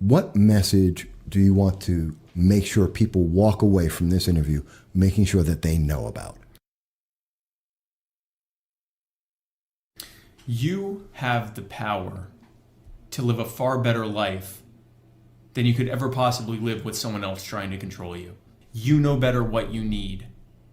What message do you want to make sure people walk away from this interview, making sure that they know about? You have the power to live a far better life than you could ever possibly live with someone else trying to control you. You know better what you need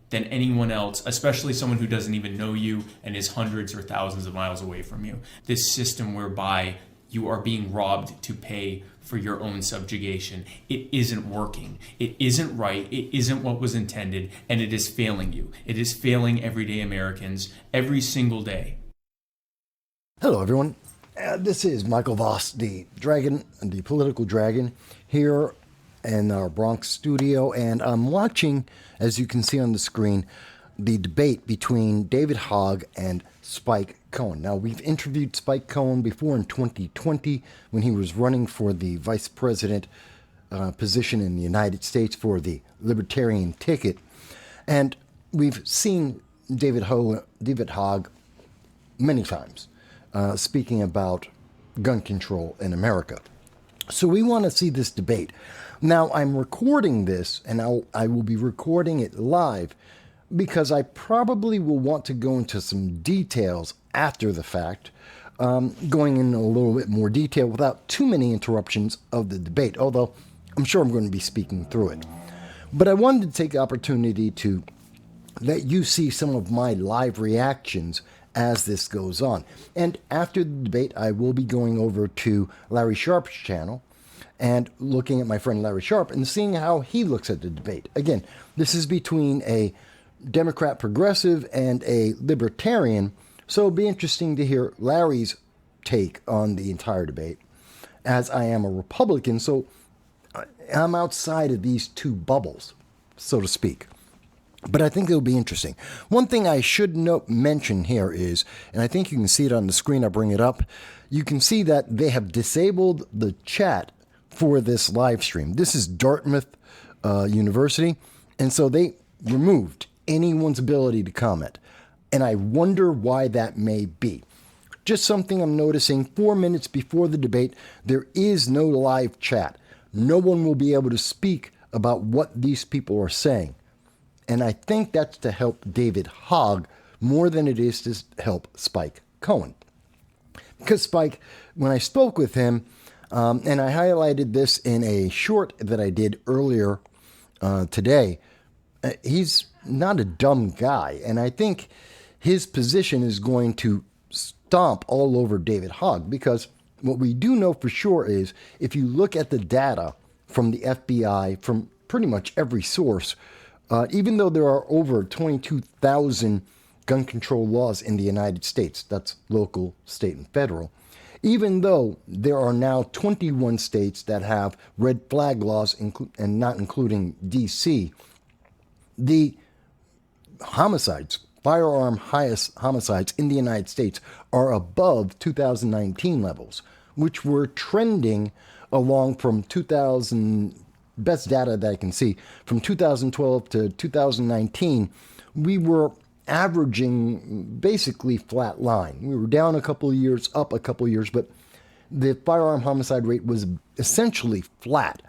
than anyone else, especially someone who doesn't even know you and is hundreds or thousands of miles away from you. This system whereby you are being robbed to pay for your own subjugation, it isn't working. It isn't right. It isn't what was intended, and it is failing you. It is failing everyday Americans every single day. Hello, everyone. This is Michael Voss, the dragon, the political dragon, here in our Bronx studio, and I'm watching, as you can see on the screen, the debate between David Hogg and Spike Cohen. Now, we've interviewed Spike Cohen before in 2020 when he was running for the vice president position in the United States for the Libertarian ticket, and we've seen David Hogg many times speaking about gun control in America. So we want to see this debate. Now, I'm recording this, and I will be recording it live because I probably will want to go into some details after the fact, going in a little bit more detail without too many interruptions of the debate, although I'm sure I'm going to be speaking through it. But I wanted to take the opportunity to let you see some of my live reactions as this goes on. And after the debate, I will be going over to Larry Sharp's channel and looking at my friend Larry Sharp and seeing how he looks at the debate. Again, this is between a Democrat progressive and a libertarian, so it'll be interesting to hear Larry's take on the entire debate, as I am a Republican, so I'm outside of these two bubbles, so to speak. But I think it'll be interesting. One thing I should mention here is, and I think you can see it on the screen, I'll bring it up, you can see that they have disabled the chat for this live stream. This is Dartmouth University, and so they removed anyone's ability to comment. And I wonder why that may be. Just something I'm noticing, 4 minutes before the debate, there is no live chat. No one will be able to speak about what these people are saying. And I think that's to help David Hogg more than it is to help Spike Cohen. Because Spike, when I spoke with him, and I highlighted this in a short that I did earlier today, he's not a dumb guy. And I think his position is going to stomp all over David Hogg, because what we do know for sure is if you look at the data from the FBI, from pretty much every source, even though there are over 22,000 gun control laws in the United States, that's local, state, and federal, even though there are now 21 states that have red flag laws, and not including D.C., the homicides, firearm homicides in the United States are above 2019 levels, which were trending along from 2000, best data that I can see, from 2012 to 2019, we were averaging basically flat line. We were down a couple of years, up a couple of years, but the firearm homicide rate was essentially flat.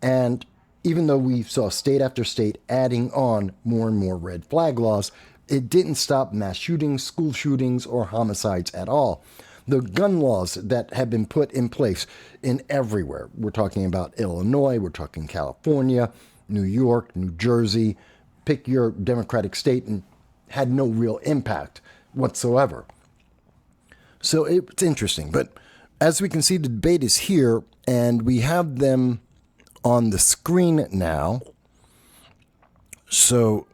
And even though we saw state after state adding on more and more red flag laws, it didn't stop mass shootings, school shootings, or homicides at all. The gun laws that have been put in place in everywhere, we're talking about Illinois, we're talking California, New York, New Jersey, pick your Democratic state, and had no real impact whatsoever. So it's interesting. But as we can see, the debate is here, and we have them on the screen now. So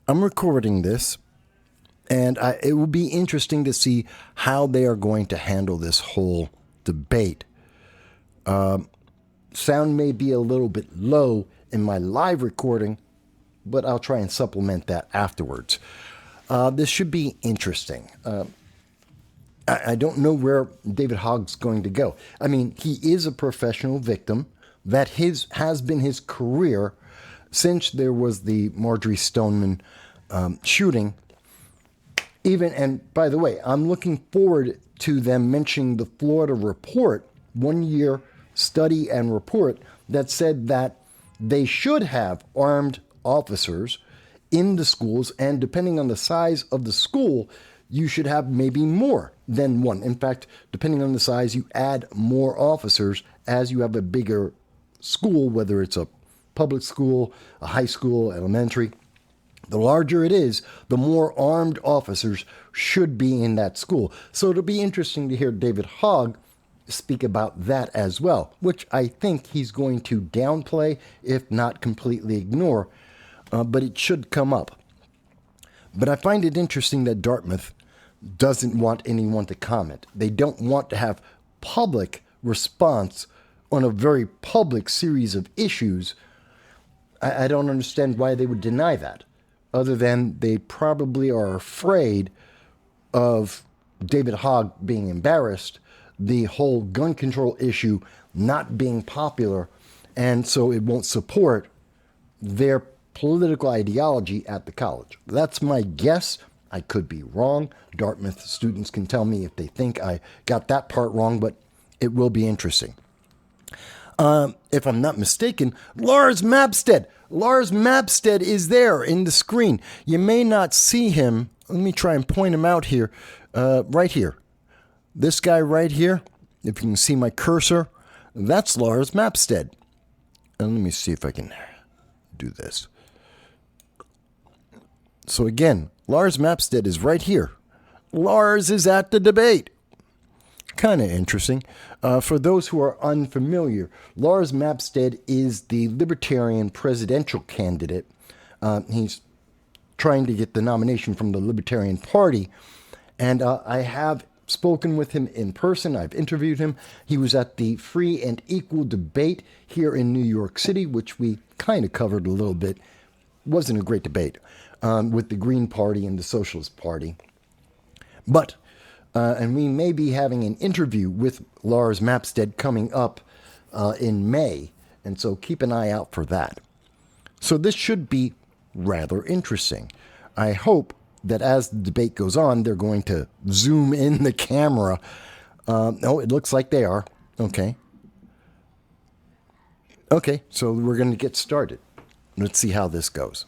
I'm recording this, and it will be interesting to see how they are going to handle this whole debate. Sound may be a little bit low in my live recording, but I'll try and supplement that afterwards. This should be interesting. I don't know where David Hogg's going to go. I mean, he is a professional victim. That has been his career since there was the Marjorie Stoneman shooting. And by the way, I'm looking forward to them mentioning the Florida report 1 year study and report that said that they should have armed officers in the schools, and depending on the size of the school, you should have maybe more than one. In fact, depending on the size, you add more officers as you have a bigger school, whether it's a public school, a high school, elementary. The larger it is, the more armed officers should be in that school. So it'll be interesting to hear David Hogg speak about that as well, which I think he's going to downplay, if not completely ignore, but it should come up. But I find it interesting that Dartmouth doesn't want anyone to comment. They don't want to have public response on a very public series of issues. I don't understand why they would deny that, other than they probably are afraid of David Hogg being embarrassed, the whole gun control issue not being popular, and so it won't support their political ideology at the college. That's my guess. I could be wrong. Dartmouth students can tell me if they think I got that part wrong, but it will be interesting. If I'm not mistaken, Lars Mapstead. Lars Mapstead is there in the screen. You may not see him. Let me try and point him out here. Right here. This guy right here, if you can see my cursor, that's Lars Mapstead. And let me see if I can do this. So again, Lars Mapstead is right here. Lars is at the debate. Kind of interesting. For those who are unfamiliar, Lars Mapstead is the Libertarian presidential candidate. He's trying to get the nomination from the Libertarian Party. And I have spoken with him in person. I've interviewed him. He was at the Free and Equal debate here in New York City, which we kind of covered a little bit. Wasn't a great debate with the Green Party and the Socialist Party. But, and we may be having an interview with Lars Mapstead coming up in May. And so keep an eye out for that. So this should be rather interesting. I hope that as the debate goes on, they're going to zoom in the camera. Oh, it looks like they are. Okay. Okay, so we're going to get started. Let's see how this goes.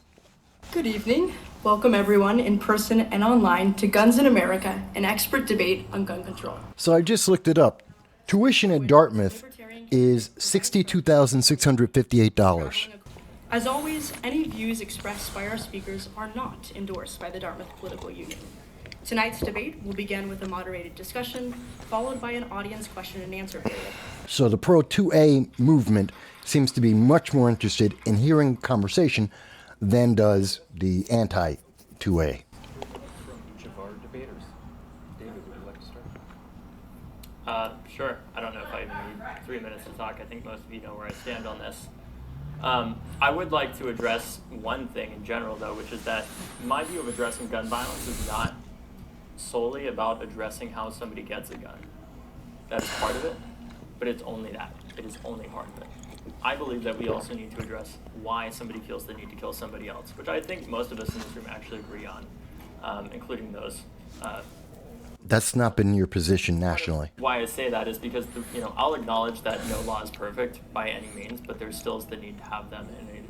Good evening. Welcome everyone in person and online to Guns in America, an expert debate on gun control. So I just looked it up. Tuition at Dartmouth is $62,658. As always, any views expressed by our speakers are not endorsed by the Dartmouth Political Union. Tonight's debate will begin with a moderated discussion, followed by an audience question and answer period. So the Pro-2A movement seems to be much more interested in hearing conversation than does the anti-2A. From each of our debaters. David, would you like to start? Sure. I don't know if I even need 3 minutes to talk. I think most of you know where I stand on this. I would like to address one thing in general, though, which is that my view of addressing gun violence is not solely about addressing how somebody gets a gun. That's part of it, but it's only that. It is only part of it. I believe that we also need to address why somebody feels the need to kill somebody else, which I think most of us in this room actually agree on, including those. That's not been your position nationally. Why I say that is because, I'll acknowledge that no law is perfect by any means, but there still is the need to have them in a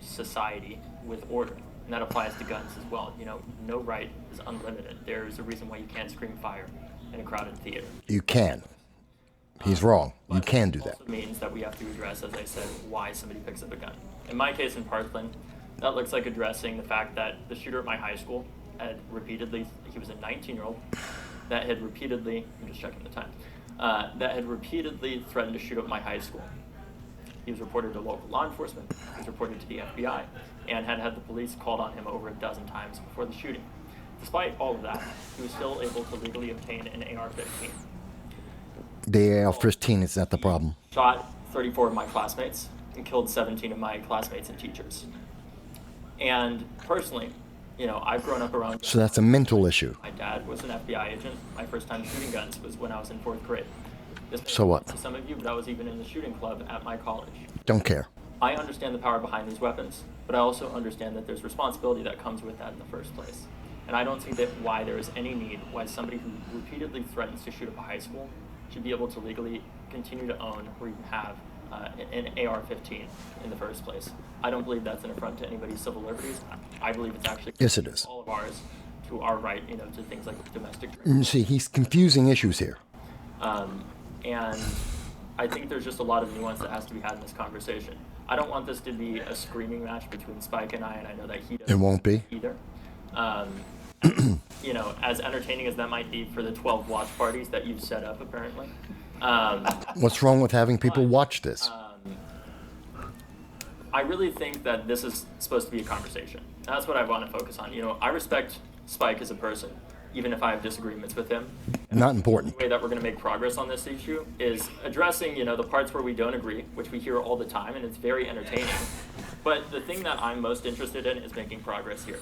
society with order. And that applies to guns as well. No right is unlimited. There's a reason why you can't scream fire in a crowded theater. You can. He's wrong. You can do that. Also means that we have to address, as I said, why somebody picks up a gun. In my case in Parkland, that looks like addressing the fact that the shooter at my high school had repeatedly, he was a 19-year-old, that had repeatedly, I'm just checking the time, that had repeatedly threatened to shoot up my high school. He was reported to local law enforcement, he was reported to the FBI, and had the police called on him over a dozen times before the shooting. Despite all of that, he was still able to legally obtain an AR-15. The AR-15 is not the problem. Shot 34 of my classmates and killed 17 of my classmates and teachers. And personally, I've grown up around... So that's a mental issue. My dad was an FBI agent. My first time shooting guns was when I was in 4th grade. So what? To some of you, but I was even in the shooting club at my college. Don't care. I understand the power behind these weapons, but I also understand that there's responsibility that comes with that in the first place. And I don't see that why there is any need why somebody who repeatedly threatens to shoot up a high school should be able to legally continue to own or even have an AR-15 in the first place. I don't believe that's an affront to anybody's civil liberties. I believe it's actually Yes, it is. all of ours to our right, to things like domestic. See, he's confusing issues here. And I think there's just a lot of nuance that has to be had in this conversation. I don't want this to be a screaming match between Spike and I know that he doesn't. It won't be. Either. As entertaining as that might be for the 12 watch parties that you've set up, apparently. What's wrong with having people watch this? I really think that this is supposed to be a conversation. That's what I want to focus on. I respect Spike as a person, even if I have disagreements with him. Not important. The way that we're going to make progress on this issue is addressing, the parts where we don't agree, which we hear all the time, and it's very entertaining. But the thing that I'm most interested in is making progress here.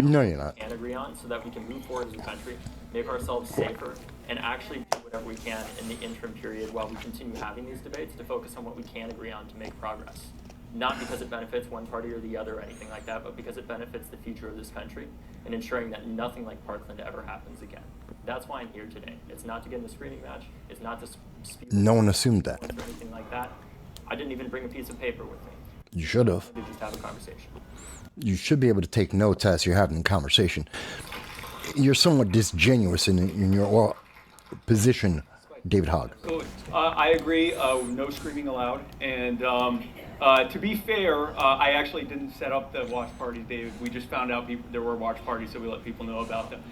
No, you're not. And agree on, so that we can move forward as a country, make ourselves safer, and actually do whatever we can in the interim period while we continue having these debates to focus on what we can agree on to make progress. Not because it benefits one party or the other or anything like that, but because it benefits the future of this country and ensuring that nothing like Parkland ever happens again. That's why I'm here today. It's not to get in a screaming match. It's not to speak. No one assumed that. Or anything like that. I didn't even bring a piece of paper with me. You should have. To just have a conversation. You should be able to take notes as you're having a conversation. You're somewhat disingenuous in your position, David Hogg. So, I agree. No screaming allowed. And to be fair, I actually didn't set up the watch parties, David. We just found out there were watch parties, so we let people know about them.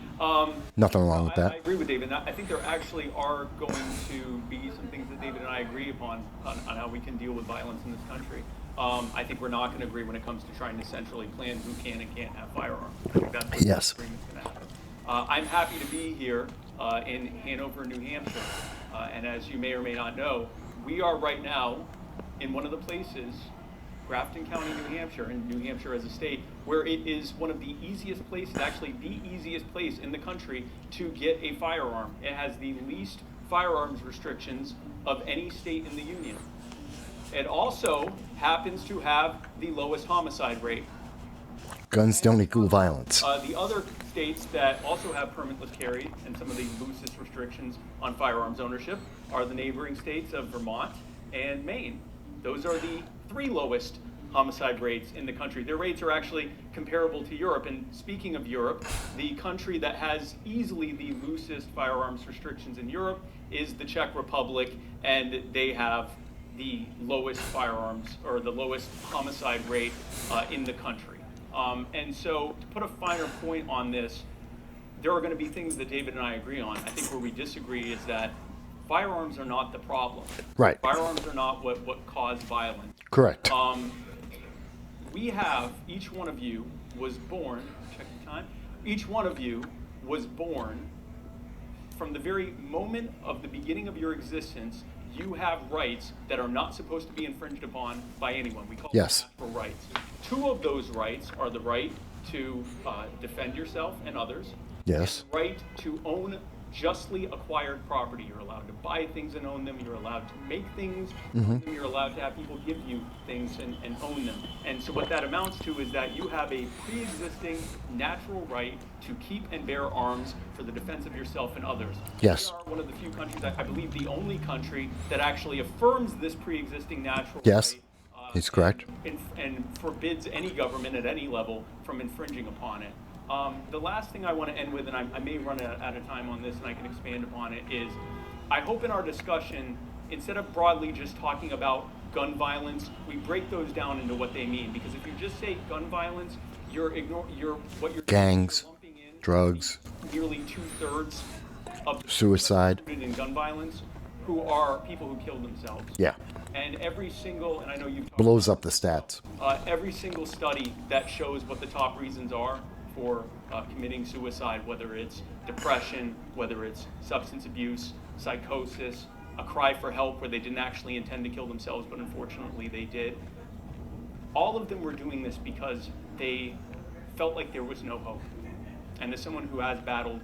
Nothing wrong with that. I agree with David. I think there actually are going to be some things that David and I agree upon on how we can deal with violence in this country. I think we're not going to agree when it comes to trying to centrally plan who can and can't have firearms. I think that's what Yes. the agreement's going to happen. I'm happy to be here in Hanover, New Hampshire. And as you may or may not know, we are right now in one of the places, Grafton County, New Hampshire, and New Hampshire as a state, where it is one of the easiest places, actually the easiest place in the country to get a firearm. It has the least firearms restrictions of any state in the union. It also happens to have the lowest homicide rate. Guns don't equal violence. The other states that also have permitless carry and some of the loosest restrictions on firearms ownership are the neighboring states of Vermont and Maine. Those are the three lowest homicide rates in the country. Their rates are actually comparable to Europe. And speaking of Europe, the country that has easily the loosest firearms restrictions in Europe is the Czech Republic, and they have the lowest firearms or the lowest homicide rate in the country. And so to put a finer point on this, there are going to be things that David and I agree on. I think where we disagree is that firearms are not the problem. Right. Firearms are not what cause violence. Correct. We have, each one of you was born, check the time, each one of you was born from the very moment of the beginning of your existence. You have rights that are not supposed to be infringed upon by anyone. We call them natural rights. Two of those rights are the right to defend yourself and others. Yes. And the right to own justly acquired property. You're allowed to buy things and own them. You're allowed to make things. Mm-hmm. You're allowed to have people give you things and own them. And so what that amounts to is that you have a pre-existing natural right to keep and bear arms for the defense of yourself and others. Yes. We are one of the few countries, I believe the only country, that actually affirms this pre-existing natural yes. right. He's correct. And forbids any government at any level from infringing upon it. The last thing I want to end with, and I may run out of time on this and I can expand upon it, is I hope in our discussion, instead of broadly just talking about gun violence, we break those down into what they mean. Because if you just say gun violence, you're gangs, lumping in drugs, nearly 2/3 of suicide in gun violence who are people who kill themselves. Yeah. And every single, and I know you've blows up the stats. Every single study that shows what the top reasons are for committing suicide, whether it's depression, whether it's substance abuse, psychosis, a cry for help where they didn't actually intend to kill themselves, but unfortunately they did. All of them were doing this because they felt like there was no hope. And as someone who has battled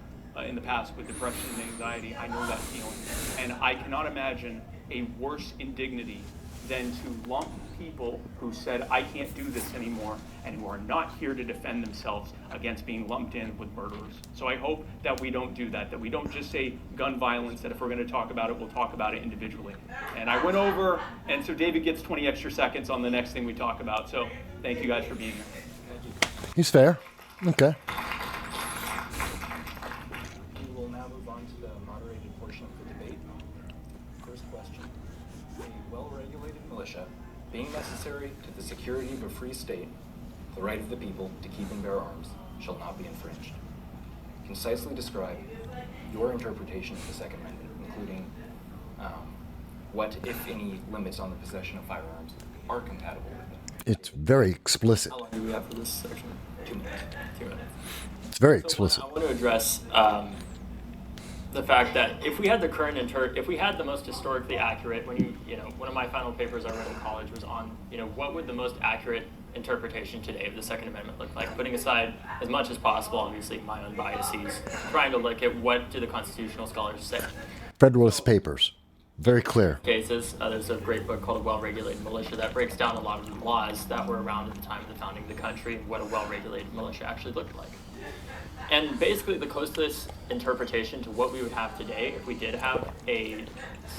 in the past with depression and anxiety, I know that feeling. And I cannot imagine a worse indignity than to lump people who said, I can't do this anymore, and who are not here to defend themselves against being lumped in with murderers. So I hope that we don't do that we don't just say gun violence, that if we're going to talk about it, we'll talk about it individually. And I went over, and so David gets 20 extra seconds on the next thing we talk about. So thank you guys for being here. He's fair. Okay. We will now move on to the moderated portion of the debate. First question. A well-regulated militia, being necessary to the security of a free state, the right of the people to keep and bear arms, shall not be infringed. Concisely describe your interpretation of the Second Amendment, including what, if any, limits on the possession of firearms are compatible with it. It's very explicit. How long do we have for this section? 2 minutes. 2 minutes. It's very So explicit. I want to address the fact that if we had the current if we had the most historically accurate, one of my final papers I read in college was on, what would the most accurate interpretation today of the Second Amendment look like? Putting aside as much as possible, obviously, my own biases, trying to look at what do the constitutional scholars say. Federalist Papers. Very clear. Cases. There's a great book called A Well-Regulated Militia that breaks down a lot of the laws that were around at the time of the founding of the country and what a well-regulated militia actually looked like. And basically the closest interpretation to what we would have today if we did have a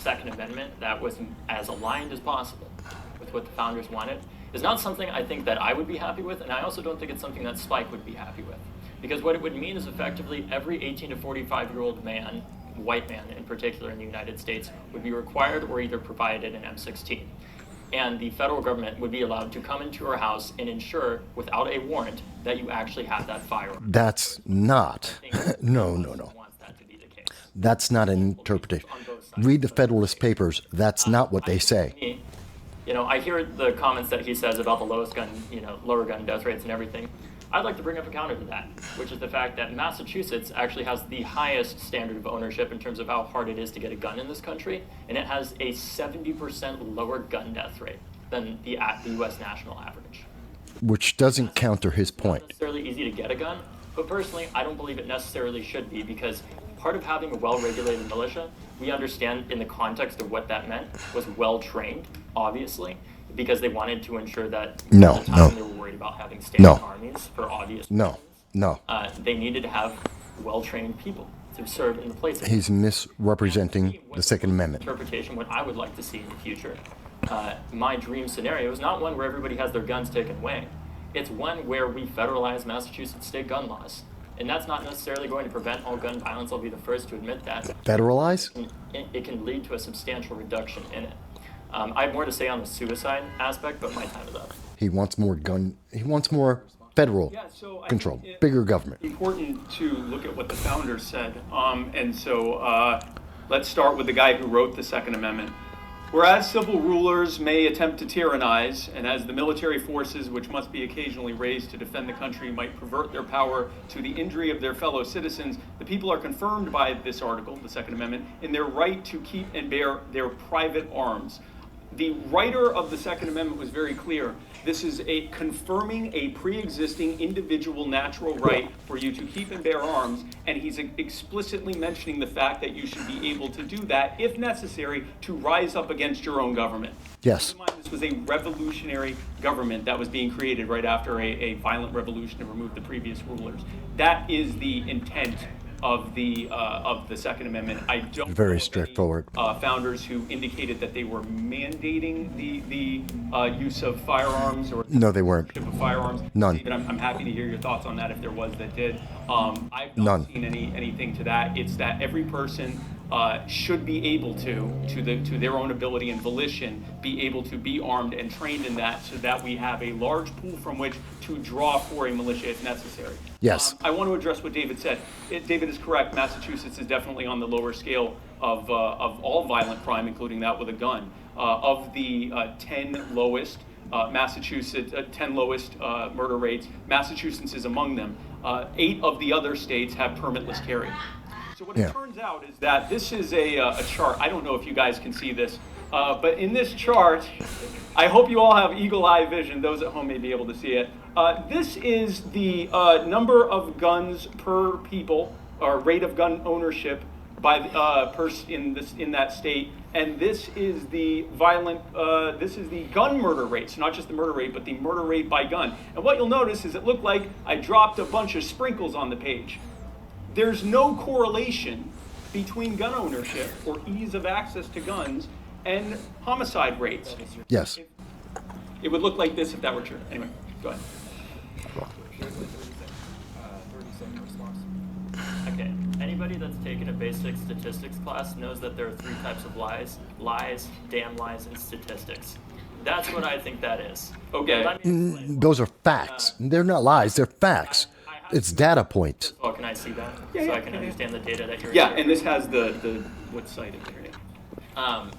Second Amendment that was as aligned as possible with what the founders wanted is not something I think that I would be happy with, and I also don't think it's something that Spike would be happy with. Because what it would mean is effectively every 18 to 45-year-old man, white man in particular in the United States, would be required or either provided an M16. And the federal government would be allowed to come into your house and ensure, without a warrant, that you actually have that firearm. That's not. No. Wants that to be the case. That's not an interpretation. Read the Federalist Papers. That's not what they say. I hear the comments that he says about the lower gun death rates and everything. I'd like to bring up a counter to that, which is the fact that Massachusetts actually has the highest standard of ownership in terms of how hard it is to get a gun in this country, and it has a 70% lower gun death rate than the U.S. national average. Which doesn't counter his point. It's not necessarily easy to get a gun, but personally, I don't believe it necessarily should be, because part of having a well-regulated militia, we understand in the context of what that meant, was well-trained, obviously, because they wanted to ensure that No. at the time they were worried about having standing armies for obvious reasons. No. They needed to have well-trained people to serve in the places. He's misrepresenting the Second Amendment. Interpretation, what I would like to see in the future. My dream scenario is not one where everybody has their guns taken away. It's one where we federalize Massachusetts state gun laws. And that's not necessarily going to prevent all gun violence. I'll be the first to admit that. Federalize? It can lead to a substantial reduction in it. I have more to say on the suicide aspect, but my time is up. He wants more federal control, bigger government. Important to look at what the founders said. And so let's start with the guy who wrote the Second Amendment. Whereas civil rulers may attempt to tyrannize, and as the military forces, which must be occasionally raised to defend the country, might pervert their power to the injury of their fellow citizens, the people are confirmed by this article, the Second Amendment, in their right to keep and bear their private arms. The writer of the Second Amendment was very clear. This is confirming a pre-existing individual natural right for you to keep and bear arms, and he's explicitly mentioning the fact that you should be able to do that, if necessary, to rise up against your own government. Yes. Keep in mind, this was a revolutionary government that was being created right after a violent revolution to remove the previous rulers. That is the intent of the Second Amendment. I don't Very know straightforward. any founders who indicated that they were mandating the use of firearms or No, they weren't. ownership of firearms. None. David, I'm happy to hear your thoughts on that if there was that did. I've not None. seen anything to that. It's that every person should be able to their own ability and volition, be able to be armed and trained in that, so that we have a large pool from which to draw for a militia if necessary. Yes. I want to address what David said. David is correct. Massachusetts is definitely on the lower scale of all violent crime, including that with a gun. Of the 10 lowest murder rates, Massachusetts is among them. 8 of the other states have permitless carry. So what it turns out is that this is a chart. I don't know if you guys can see this, but in this chart, I hope you all have eagle eye vision. Those at home may be able to see it. This is the number of guns per people, or rate of gun ownership by in that state, and this is the gun murder rate. So not just the murder rate, but the murder rate by gun. And what you'll notice is it looked like I dropped a bunch of sprinkles on the page. There's no correlation between gun ownership or ease of access to guns and homicide rates. Yes. It would look like this if that were true. Anyway, go ahead. Here's the 30-second response. Okay, anybody that's taken a basic statistics class knows that there are 3 types of lies, damn lies, and statistics. That's what I think that is. Okay. Let me explain. Those are facts. They're not lies, they're facts. It's data points. First of all, can I see that? Yeah, so yeah, I can yeah. understand the data that you're Yeah, sharing. and this has the what's cited there. Yeah.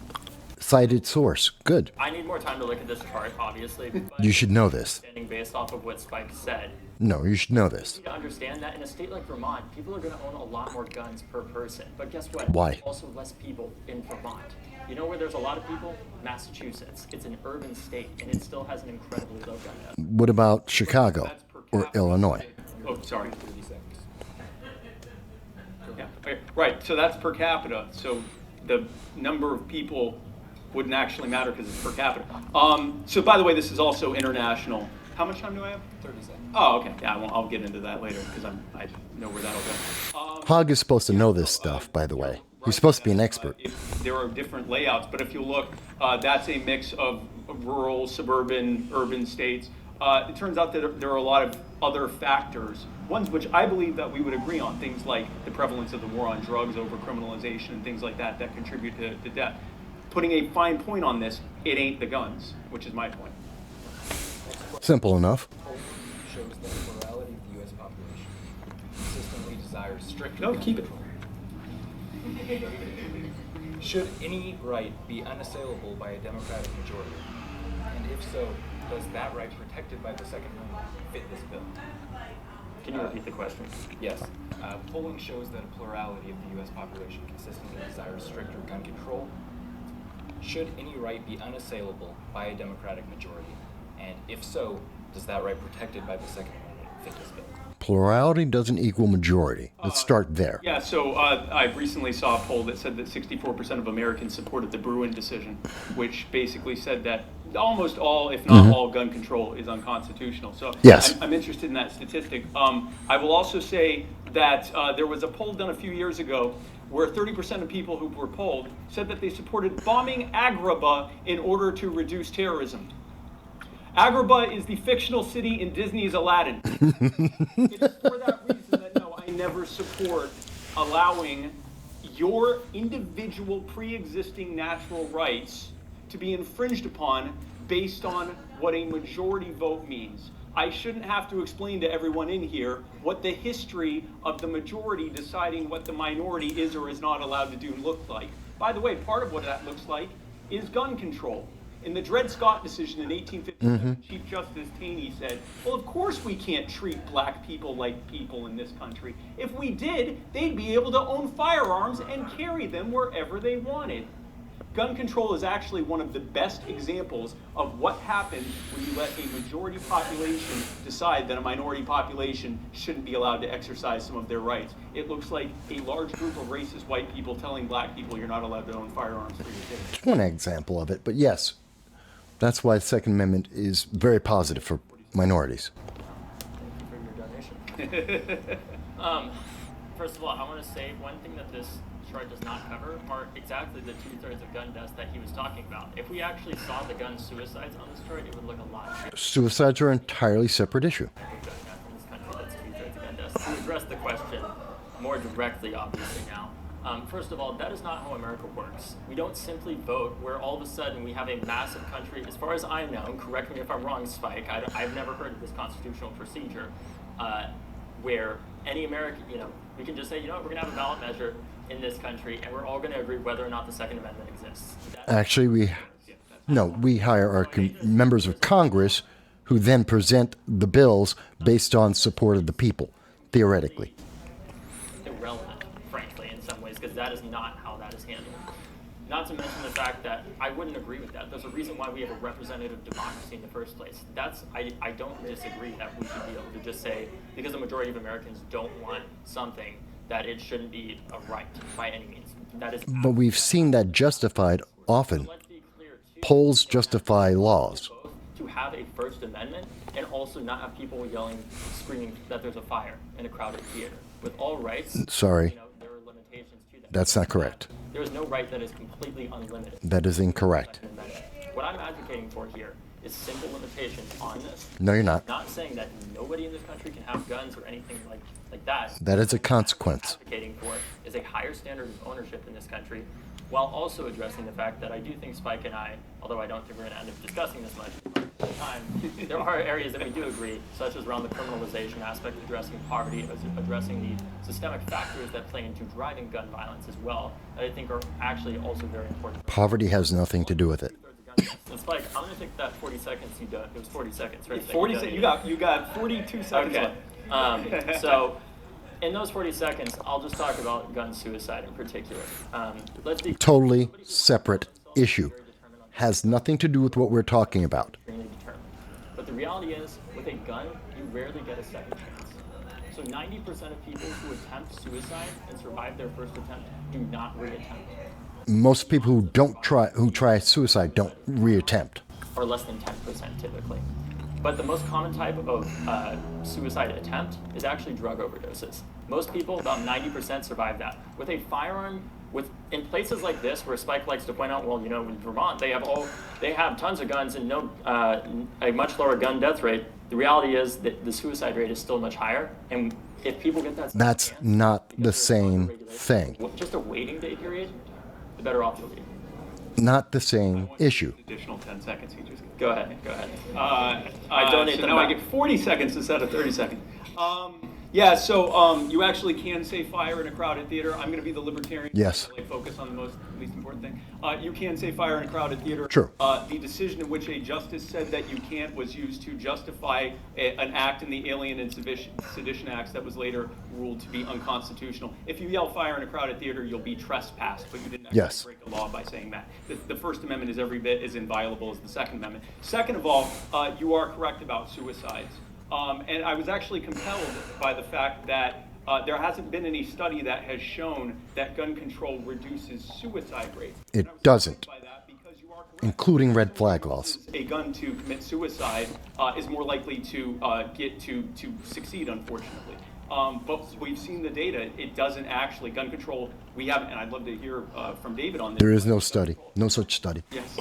Cited source. Good. I need more time to look at this chart, obviously. But You should know this. understanding based off of what Spike said. No, you should know this. You need to understand that in a state like Vermont, people are going to own a lot more guns per person. But guess what? Why? There's also less people in Vermont. You know where there's a lot of people? Massachusetts. It's an urban state, and it still has an incredibly low gun death. What about Chicago That's per or capita. Illinois? Oh, sorry. 30 seconds. Yeah. Okay. Right. So that's per capita. So the number of people wouldn't actually matter because it's per capita. So by the way, this is also international. How much time do I have? 30 seconds. Oh, okay. Yeah, I'll get into that later because I know where that'll go. Hogg is supposed to know this stuff, by the way. He's supposed to be an expert. There are different layouts, but if you look, that's a mix of rural, suburban, urban states. It turns out that there are a lot of other factors, ones which I believe that we would agree on, things like the prevalence of the war on drugs, over criminalization, and things like that contribute to death. Putting a fine point on this, it ain't the guns, which is my point. Simple enough. Poll shows that the plurality of the U.S. population consistently desires stricter No, gun keep it. control. Should any right be unassailable by a Democratic majority? And if so, does that right protected by the Second Amendment fit this bill? Can you repeat the question? Yes. Polling shows that a plurality of the U.S. population consistently desires stricter gun control. Should any right be unassailable by a Democratic majority? And if so, does that right protected by the Second Amendment fit this bill? Plurality doesn't equal majority. Let's start there. Yeah, so I recently saw a poll that said that 64% of Americans supported the Bruin decision, which basically said that almost all, if not all, gun control is unconstitutional. So Yes. I'm interested in that statistic. I will also say that there was a poll done a few years ago where 30% of people who were polled said that they supported bombing Agrabah in order to reduce terrorism. Agrabah is the fictional city in Disney's Aladdin. It is for that reason that no, I never support allowing your individual pre-existing natural rights to be infringed upon based on what a majority vote means. I shouldn't have to explain to everyone in here what the history of the majority deciding what the minority is or is not allowed to do look like. By the way, part of what that looks like is gun control. In the Dred Scott decision in 1857, Chief Justice Taney said, well, of course we can't treat black people like people in this country. If we did, they'd be able to own firearms and carry them wherever they wanted. Gun control is actually one of the best examples of what happens when you let a majority population decide that a minority population shouldn't be allowed to exercise some of their rights. It looks like a large group of racist white people telling black people you're not allowed to own firearms for your kids. It's one example of it, but yes, that's why the Second Amendment is very positive for minorities. Thank you for your donation. First of all, I want to say one thing that this chart does not cover are exactly the 2/3 of gun deaths that he was talking about. If we actually saw the gun suicides on this chart, it would look a lot different. Suicides are an entirely separate issue. Gun death in this country, that's 2/3 of gun deaths. To address the question more directly, obviously now. First of all, that is not how America works. We don't simply vote where all of a sudden we have a massive country. As far as I know, correct me if I'm wrong, Spike, I've never heard of this constitutional procedure where any American, we can just say, we're going to have a ballot measure in this country and we're all going to agree whether or not the Second Amendment exists. Actually, we hire our members of Congress who then present the bills based on support of the people, theoretically. Irrelevant, frankly, in some ways, because that is not how that is handled. Not to mention the fact that I wouldn't agree with that. There's a reason why we have a representative democracy in the first place. I don't disagree that we should be able to just say, because the majority of Americans don't want something, that it shouldn't be a right by any means. That is. But we've seen that justified often. Let's be clear, too, Polls you don't have justify laws. both to have a First Amendment and also not have people yelling, screaming that there's a fire in a crowded theater. With all rights, Sorry, you know, there are limitations to that. that's not correct. There is no right that is completely unlimited. That is incorrect. What I'm advocating for here is simple limitations on this. No, you're not. Not saying that nobody in this country can have guns or anything like that. That is a consequence. What I'm advocating for is a higher standard of ownership in this country, while also addressing the fact that I do think Spike and I, although I don't think we're going to end up discussing this much at the time, there are areas that we do agree, such as around the criminalization aspect, addressing poverty, addressing the systemic factors that play into driving gun violence as well, that I think are actually also very important. Poverty has nothing to do with it. And Spike, I'm going to take that 40 seconds you done. It was 40 seconds, right? 40 seconds. You got 42 seconds left. So in those 40 seconds, I'll just talk about gun suicide in particular. Let's be Totally separate issue. Has nothing to do with what we're talking about. extremely determined. But the reality is, with a gun, you rarely get a second chance. So 90% of people who attempt suicide and survive their first attempt do not reattempt, Most people who try suicide don't reattempt. or less than 10% typically. But the most common type of suicide attempt is actually drug overdoses. Most people, about 90%, survive that. With a firearm, in places like this, where Spike likes to point out, well, you know, in Vermont, they have tons of guns and a much lower gun death rate. The reality is that the suicide rate is still much higher. And if people get that, That's chance, not the because there's no same regulation, thing. Just a waiting day period, the better off you'll be. Not the same issue. Additional 10 seconds. He just. Go ahead. I donate so them now I back. get 40 seconds instead of 30 seconds. You actually can say fire in a crowded theater. I'm going to be the Libertarian. Yes. Really focus on the least important thing. You can say fire in a crowded theater. True. The decision in which a justice said that you can't was used to justify an act in the Alien and Sedition Acts that was later ruled to be unconstitutional. If you yell fire in a crowded theater, you'll be trespassed, but you didn't actually Yes. break a law by saying that. The First Amendment is every bit as inviolable as the Second Amendment. Second of all, you are correct about suicides. And I was actually compelled by the fact that there hasn't been any study that has shown that gun control reduces suicide rates. It And I was doesn't. compelled by that because you are correct. Including red flag laws. A gun to commit suicide is more likely to get to succeed, unfortunately. But we've seen the data. It doesn't actually. Gun control, we haven't, and I'd love to hear from David on this. There is no study. No such study. Yes.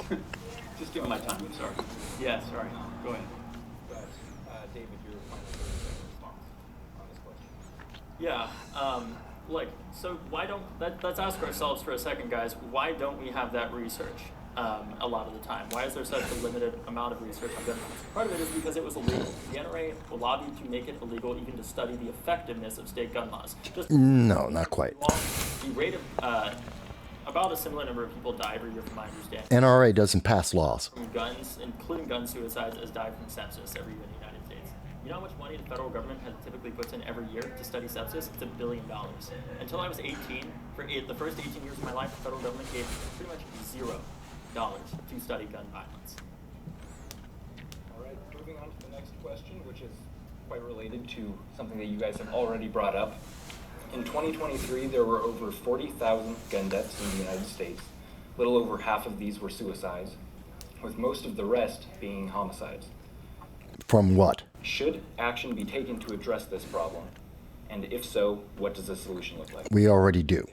Just give him my time. I'm sorry. Yeah, sorry. Go ahead. David, your final 30-second response on this question. Yeah, so why don't, let's ask ourselves for a second, guys, why don't we have that research a lot of the time? Why is there such a limited amount of research on gun violence? Part of it is because it was illegal. The NRA lobbied to make it illegal even to study the effectiveness of state gun laws. Just No, not quite. the rate of, about a similar number of people die every year from my understanding. NRA doesn't pass laws. From guns, including gun suicides, as died from sepsis every year in the United States. You know how much money the federal government typically puts in every year to study sepsis? It's $1 billion. Until I was 18, for the first 18 years of my life, the federal government gave pretty much $0 to study gun violence. All right, moving on to the next question, which is quite related to something that you guys have already brought up. In 2023, there were over 40,000 gun deaths in the United States. Little over half of these were suicides, with most of the rest being homicides. From what? Should action be taken to address this problem? And if so, what does the solution look like? We already do.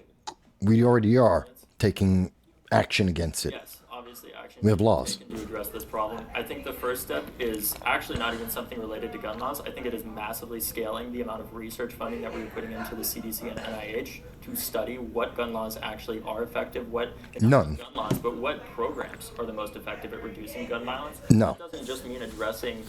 We already are taking action against it. Yes, obviously action We have laws. taken to address this problem. I think the first step is actually not even something related to gun laws. I think it is massively scaling the amount of research funding that we're putting into the CDC and NIH to study what gun laws actually are effective, not None. just gun laws, but what programs are the most effective at reducing gun violence. No. That doesn't just mean addressing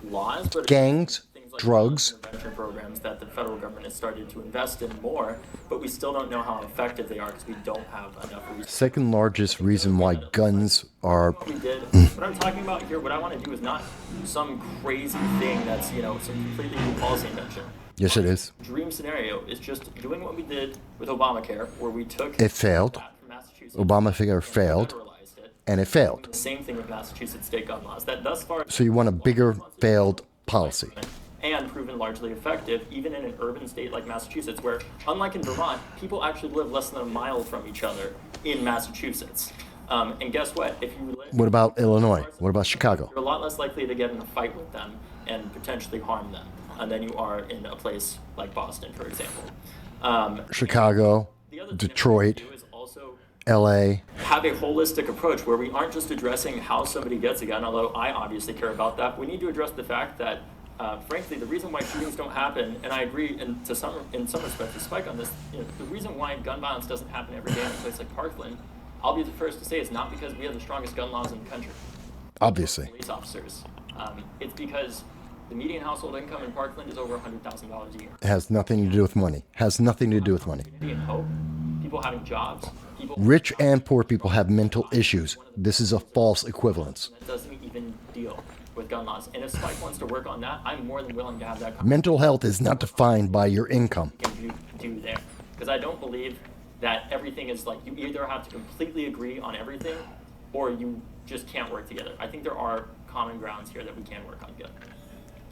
laws, but Gangs, things like drugs. intervention programs that the federal government has started to invest in more, but we still don't know how effective they are because we don't have enough research. Second largest reason why guns are. What we did, what I'm talking about here, what I want to do is not some crazy thing that's, some completely new policy invention. Yes, it is. Dream scenario is just doing what we did with Obamacare, where we took It failed. that from Massachusetts, Obamacare failed, federalized it. and it failed. Same thing with Massachusetts state gun laws. That thus far So you want a bigger failed policy. and proven proven largely effective, even in an urban state like Massachusetts, where, unlike in Vermont, people actually live less than a mile from each other in Massachusetts. And guess what? If you live What about Illinois? What about Chicago? you're a lot less likely to get in a fight with them and potentially harm them than you are in a place like Boston, for example. Chicago, The other thing that we Detroit, can do is also LA. have a holistic approach where we aren't just addressing how somebody gets a gun, although I obviously care about that. We need to address the fact that, frankly, the reason why shootings don't happen, and I agree in some respects with Spike on this, the reason why gun violence doesn't happen every day in a place like Parkland, I'll be the first to say, it's not because we have the strongest gun laws in the country. Obviously. Police officers. It's because the median household income in Parkland is over $100,000 a year. It has nothing to do with money. Has nothing to do with money. Community and hope, people having jobs, people... Rich and poor people have mental issues. This is a false equivalence. That doesn't even deal with gun laws. And if Spike wants to work on that, I'm more than willing to have that Mental health is not defined by your income. conversation do there. Because I don't believe that everything is like, you either have to completely agree on everything or you just can't work together. I think there are common grounds here that we can work on together.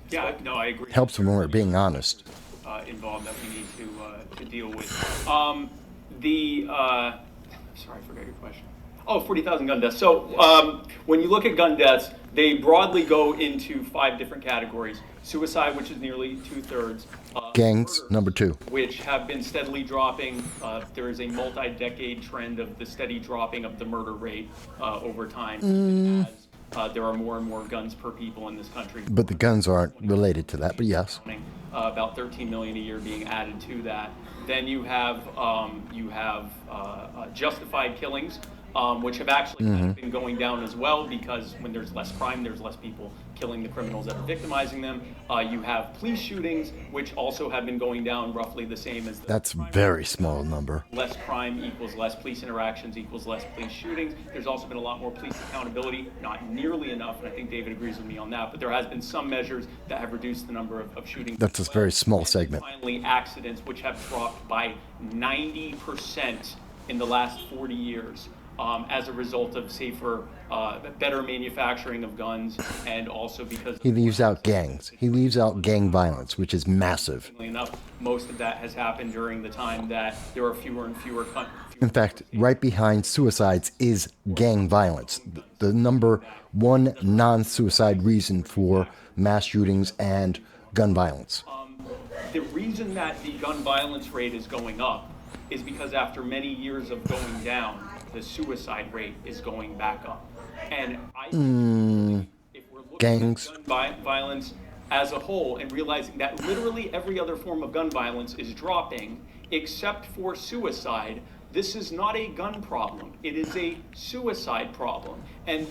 Yeah, no, I agree. Helps when we're being honest. Involved that we need to deal with. Sorry, I forgot your question. Oh, 40,000 gun deaths. So when you look at gun deaths, they broadly go into 5 different categories. Suicide, which is nearly 2/3. Gangs, Murders, number 2. which have been steadily dropping. There is a multi-decade trend of the steady dropping of the murder rate over time. As there are more and more guns per people in this country. But the guns aren't related to that, but yes. About 13 million a year being added to that. Then you have justified killings, which have actually been going down as well, because when there's less crime, there's less people killing the criminals that are victimizing them. You have police shootings, which also have been going down roughly the same as the That's a very small number. less crime equals less police interactions equals less police shootings. There's also been a lot more police accountability, not nearly enough, and I think David agrees with me on that, but there has been some measures that have reduced the number of shootings. That's a very small segment. Finally, accidents, which have dropped by 90% in the last 40 years. As a result of safer, better manufacturing of guns, and also because He leaves out gangs. He leaves out gang violence, which is massive. enough, most of that has happened during the time that there are fewer and fewer In fact, right behind suicides is gang violence, the number 1 non-suicide reason for mass shootings and gun violence. The reason that the gun violence rate is going up is because after many years of going down, the suicide rate is going back up. And I think if we're looking Gangs. at gun violence as a whole and realizing that literally every other form of gun violence is dropping except for suicide, this is not a gun problem. It is a suicide problem. And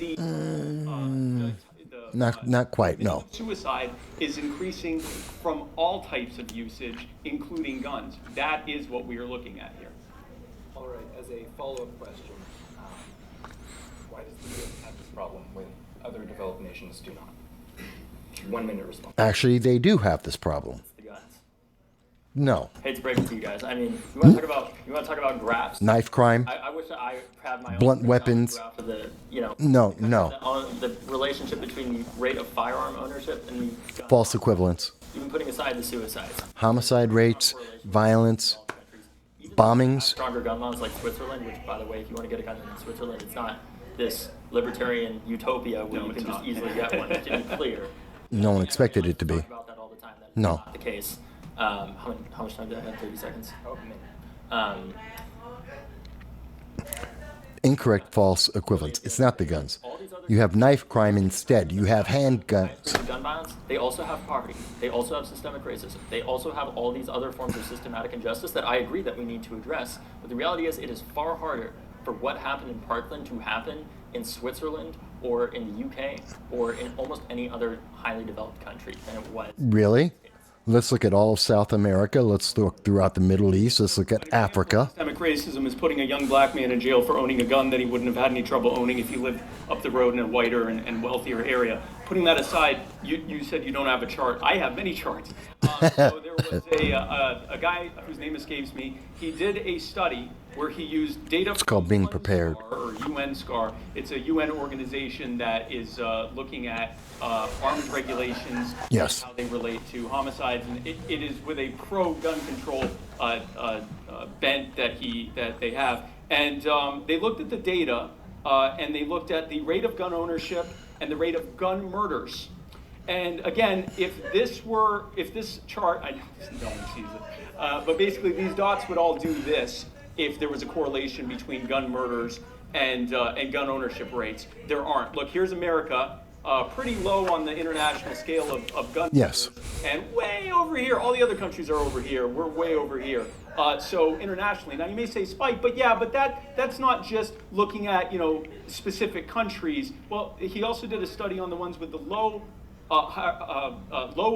Not quite, no. Suicide is increasing from all types of usage, including guns. That is what we are looking at here. All right, as a follow-up question, why does the U.S. have this problem when other developed nations do not? 1 minute response. Actually, they do have this problem. The guns. No. Hate to break it to you guys. I mean, you want to talk about graphs? Knife crime, I wish that I had my own Blunt weapons. graph of the, No. the relationship between the rate of firearm ownership and the gun. False equivalence. Even putting aside the suicides. Homicide rates, violence, Even bombings. stronger gun laws like Switzerland, which, by the way, if you want to get a gun in Switzerland, it's not this libertarian utopia where No, you it's can just not. easily get one. To be clear. No one expected it to be. Talk about that all the time. That is No. not the case. How much time do I have? 30 seconds. Oh, man. Incorrect false equivalence. It's not the guns. You have knife crime instead. You have handguns. Gun violence, they also have poverty. They also have systemic racism. They also have all these other forms of systematic injustice that I agree that we need to address. But the reality is it is far harder for what happened in Parkland to happen in Switzerland or in the UK or in almost any other highly developed country than it was. Really? Let's look at all of South America. Let's look throughout the Middle East. Let's look at Africa. Systemic racism is putting a young black man in jail for owning a gun that he wouldn't have had any trouble owning if he lived up the road in a whiter and wealthier area. Putting that aside, you said you don't have a chart. I have many charts. So there was a guy whose name escapes me. He did a study where he used data. It's called being prepared. Or UN SCAR. It's a UN organization that is looking at arms regulations. Yes. And how they relate to homicides, and it is with a pro-gun control bent that they have. And they looked at the data, and they looked at the rate of gun ownership and the rate of gun murders. And again, if this chart, I know no one sees it, but basically these dots would all do this if there was a correlation between gun murders and gun ownership rates. There aren't. Look, here's America, pretty low on the international scale of gun Yes. murders, and way over here. All the other countries are over here. We're way over here. So internationally, now you may say spike, but that's not just looking at specific countries. Well, he also did a study on the ones with the low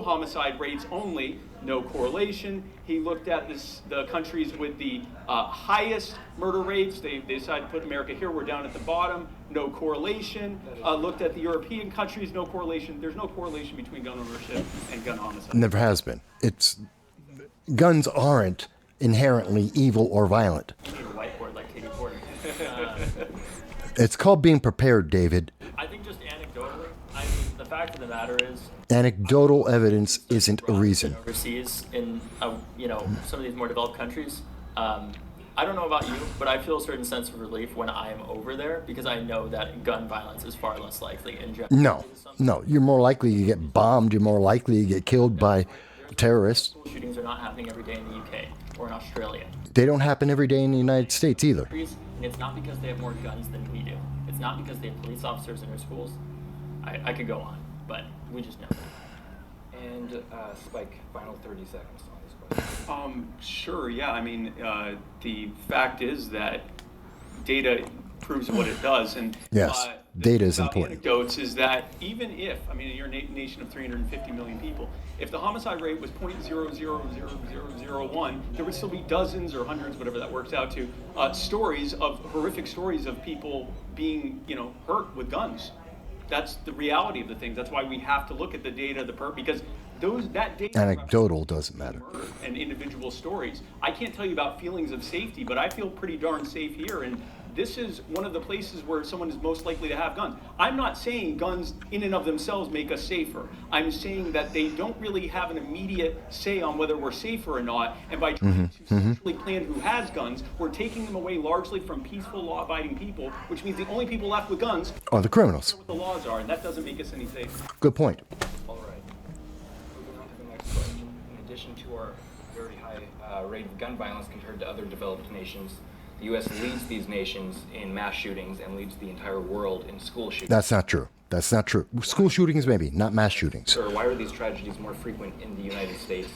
homicide rates only, no correlation. He looked at the countries with the highest murder rates. They decided to put America here. We're down at the bottom, no correlation. Looked at the European countries, no correlation. There's no correlation between gun ownership and gun homicide. Never has been. Guns aren't inherently evil or violent. You need a whiteboard like Katie Porter. It's called being prepared, David. I think just anecdotally, the fact of the matter is, Anecdotal evidence isn't a reason. overseas in some of these more developed countries, I don't know about you, but I feel a certain sense of relief when I am over there because I know that gun violence is far less likely in general. No, you're more likely to get bombed. You're more likely to get killed by terrorists. School shootings are not happening every day in the UK or in Australia. They don't happen every day in the United States either. And it's not because they have more guns than we do. It's not because they have police officers in their schools. I could go on, but we just know that. And Spike, final 30 seconds on this question. Sure, yeah. I mean, the fact is that data proves what it does. And Yes, data is important. Anecdotes is that even if, you're a nation of 350 million people, if the homicide rate was 0.000001, there would still be dozens or hundreds, whatever that works out to, horrific stories of people being, hurt with guns. That's the reality of the things. That's why we have to look at the data, because that data. Anecdotal doesn't matter. And individual stories. I can't tell you about feelings of safety, but I feel pretty darn safe here. And this is one of the places where someone is most likely to have guns. I'm not saying guns in and of themselves make us safer. I'm saying that they don't really have an immediate say on whether we're safer or not. And by trying to centrally plan who has guns, we're taking them away largely from peaceful, law-abiding people, which means the only people left with guns are the criminals. are what the laws are, and that doesn't make us any safer. Good point. All right. Moving on to the next question. In addition to our very high rate of gun violence compared to other developed nations, the U.S. leads these nations in mass shootings and leads the entire world in school shootings. That's not true. School shootings, maybe, not mass shootings. Sir, why are these tragedies more frequent in the United States,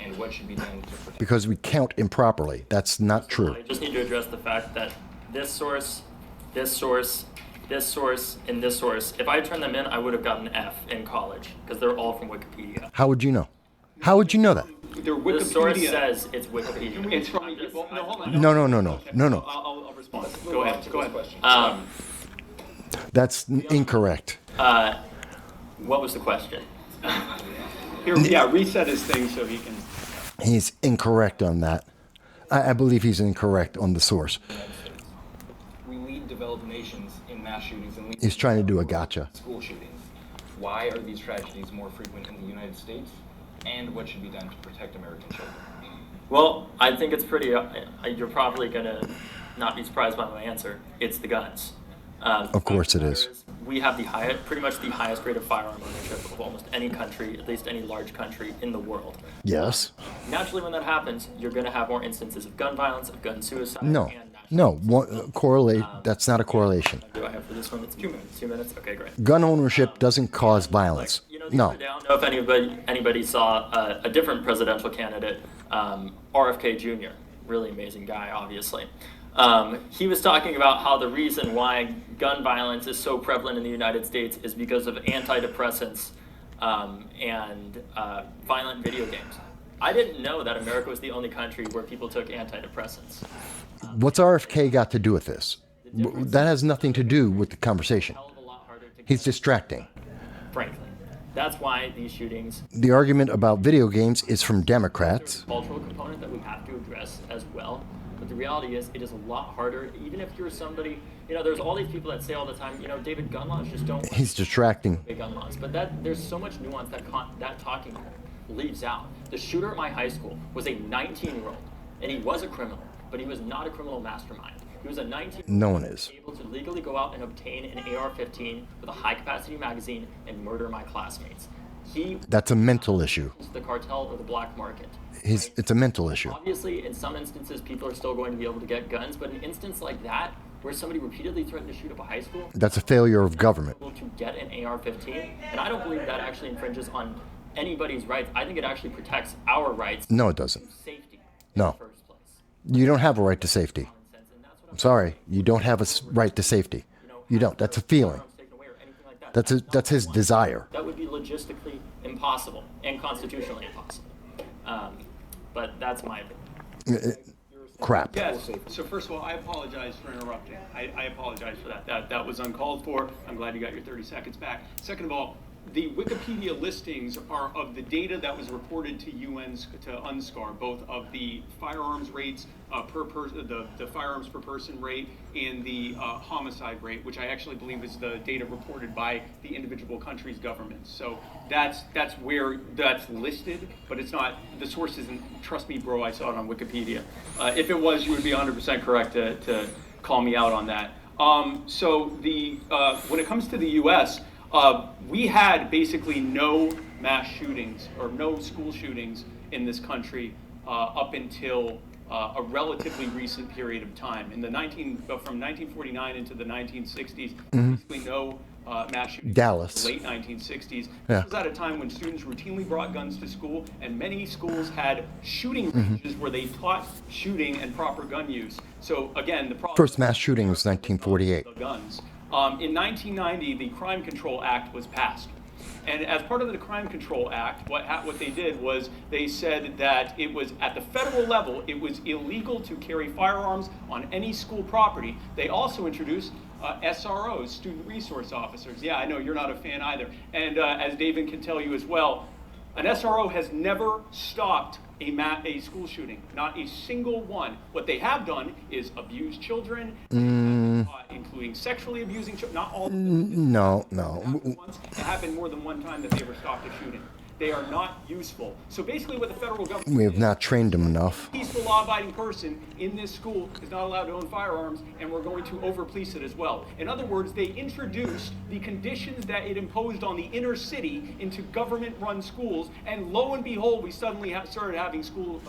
and what should be done to protect? Because we count improperly. That's not true. I just need to address the fact that this source, and this source, if I had turned them in, I would have gotten an F in college because they're all from Wikipedia. How would you know? How would you know that? They're Wikipedia. The source says it's Wikipedia. It's from, well, no, hold on. No. I'll respond. Go ahead. That's incorrect. What was the question? Here, reset his thing so he can. He's incorrect on that. I believe he's incorrect on the source. We lead developed nations in mass shootings and lead He's trying to do a gotcha. school shootings. Why are these tragedies more frequent in the United States? And what should be done to protect American children? Well, I think it's pretty. You're probably gonna not be surprised by my answer. It's the guns. Of course it is. We have pretty much the highest rate of firearm ownership of almost any country, at least any large country in the world. Yes. Naturally, when that happens, you're going to have more instances of gun violence, of gun suicide. No. And Correlate. That's not a correlation. do I have for this one? It's 2 minutes. 2 minutes. Okay, great. Gun ownership doesn't cause violence. No. I don't know if anybody saw a different presidential candidate, RFK Jr. Really amazing guy, obviously. He was talking about how the reason why gun violence is so prevalent in the United States is because of antidepressants and violent video games. I didn't know that America was the only country where people took antidepressants. What's RFK got to do with this? That has nothing to do with the conversation. Hell of a lot harder to He's distracting. frankly. That's why these shootings. The argument about video games is from Democrats. There's a cultural component that we have to address as well. But the reality is, it is a lot harder, even if you're somebody, there's all these people that say all the time, David, gun laws just don't. He's distracting. Gun laws, but there's so much nuance that talking leaves out. The shooter at my high school was a 19-year-old, and he was a criminal, but he was not a criminal mastermind. He was a 19-year-old. No one is able to legally go out and obtain an AR-15 with a high-capacity magazine and murder my classmates. That's a mental issue. The cartel or the black market. It's a mental issue. Obviously, in some instances, people are still going to be able to get guns, but an instance like that, where somebody repeatedly threatened to shoot up a high school, that's a failure of government. To get an AR-15, and I don't believe that actually infringes on anybody's rights. I think it actually protects our rights. No, it doesn't. Safety. No. In the first place. You don't have a right to safety. I'm sorry, you don't have a right to safety. You don't. That's a feeling. That's his desire. That would be logistically impossible and constitutionally impossible. But that's my opinion. Crap. Yes. So first of all, I apologize for interrupting. I apologize for that. That was uncalled for. I'm glad you got your 30 seconds back. Second of all, the Wikipedia listings are of the data that was reported to UNSCAR, both of the firearms rates per person, the firearms per person rate, and the homicide rate, which I actually believe is the data reported by the individual country's governments. So that's where that's listed, but it's not. The source isn't. Trust me, bro. I saw it on Wikipedia. If it was, you would be 100% correct to call me out on that. So when it comes to the U.S. We had basically no mass shootings or no school shootings in this country up until a relatively recent period of time. From 1949 into the 1960s, basically no mass shootings. Dallas. In the late 1960s. Yeah. This was at a time when students routinely brought guns to school, and many schools had shooting ranges where they taught shooting and proper gun use. So again, the problem. First mass shooting was 1948. The guns. In 1990, the Crime Control Act was passed. And as part of the Crime Control Act, what they did was they said that it was at the federal level, it was illegal to carry firearms on any school property. They also introduced SROs, student resource officers. Yeah, I know you're not a fan either. And as David can tell you as well, an SRO has never stopped a school shooting, not a single one. What they have done is abuse children, including sexually abusing children. Not all of them. No. It happened more than one time that they ever stopped a shooting. They are not useful. So basically what the federal government We have not trained them enough. a peaceful law-abiding person in this school is not allowed to own firearms, and we're going to over-police it as well. In other words, they introduced the conditions that it imposed on the inner city into government-run schools, and lo and behold, we suddenly started having schools.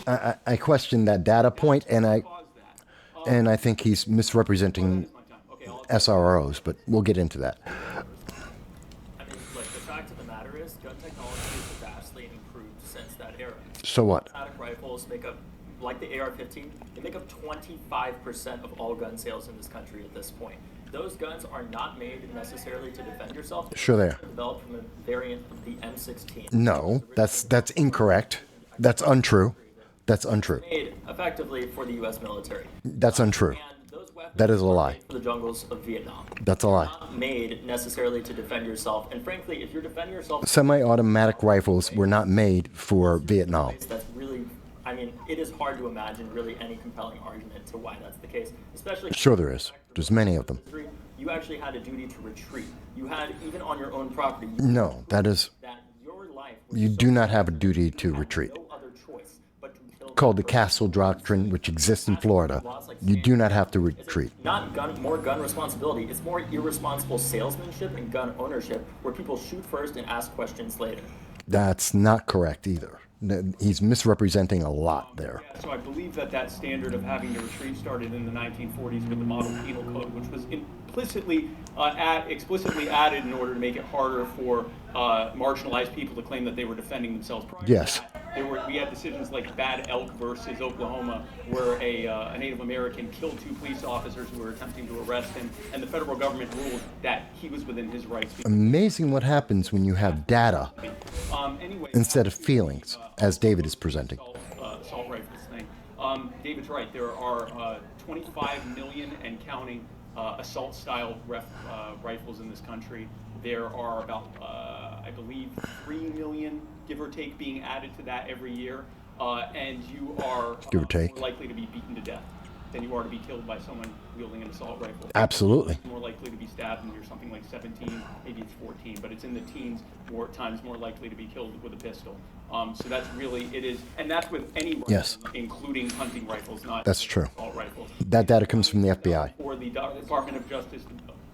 I question that data point, and I think he's misrepresenting SROs, but we'll get into that. The fact of the matter is, gun technology has vastly improved since that era. So what? Automatic rifles make up, like the AR-15, they make up 25% of all gun sales in this country at this point. Those guns are not made necessarily to defend yourself. Sure they are. Developed from a variant of the M16. No, that's incorrect. That's untrue. That's untrue. Made effectively for the U.S. military. That's untrue. And those weapons That is a were lie. made for the jungles of Vietnam. That's a lie. Not made necessarily to defend yourself. And frankly, if you're defending yourself, Semi-automatic rifles were not made for Vietnam. that's really, it is hard to imagine really any compelling argument to why that's the case, especially. Sure there is. There's many of them. You actually had a duty to retreat. You had, even on your own property. No, that is. That your life was You so do not have a duty to retreat. no other choice but to kill. Called the Castle Doctrine, which exists in Florida. You do not have to retreat. Not more gun responsibility. It's more irresponsible salesmanship and gun ownership, where people shoot first and ask questions later. That's not correct either. He's misrepresenting a lot there. Yeah, so I believe that standard of having to retreat started in the 1940s with the Model Penal Code, which was explicitly added in order to make it harder for marginalized people to claim that they were defending themselves. Prior to Yes. that, we had decisions like Bad Elk versus Oklahoma, where a Native American killed 2 police officers who were attempting to arrest him, and the federal government ruled that he was within his rights. Amazing what happens when you have data Anyway, instead of feelings, as David is presenting. Assault rifles thing. David's right. There are 25 million and counting assault-style rifles in this country. There are about, I believe, 3 million, give or take, being added to that every year. and you are Give or take. more likely to be beaten to death than you are to be killed by someone wielding an assault rifle. Absolutely. More likely to be stabbed when you're something like 17, maybe it's 14, but it's in the teens more times more likely to be killed with a pistol. So that's really, it is, and that's with any rifle, Yes. including hunting rifles, not That's true. assault rifles. That data comes from the FBI. Or the Department of Justice.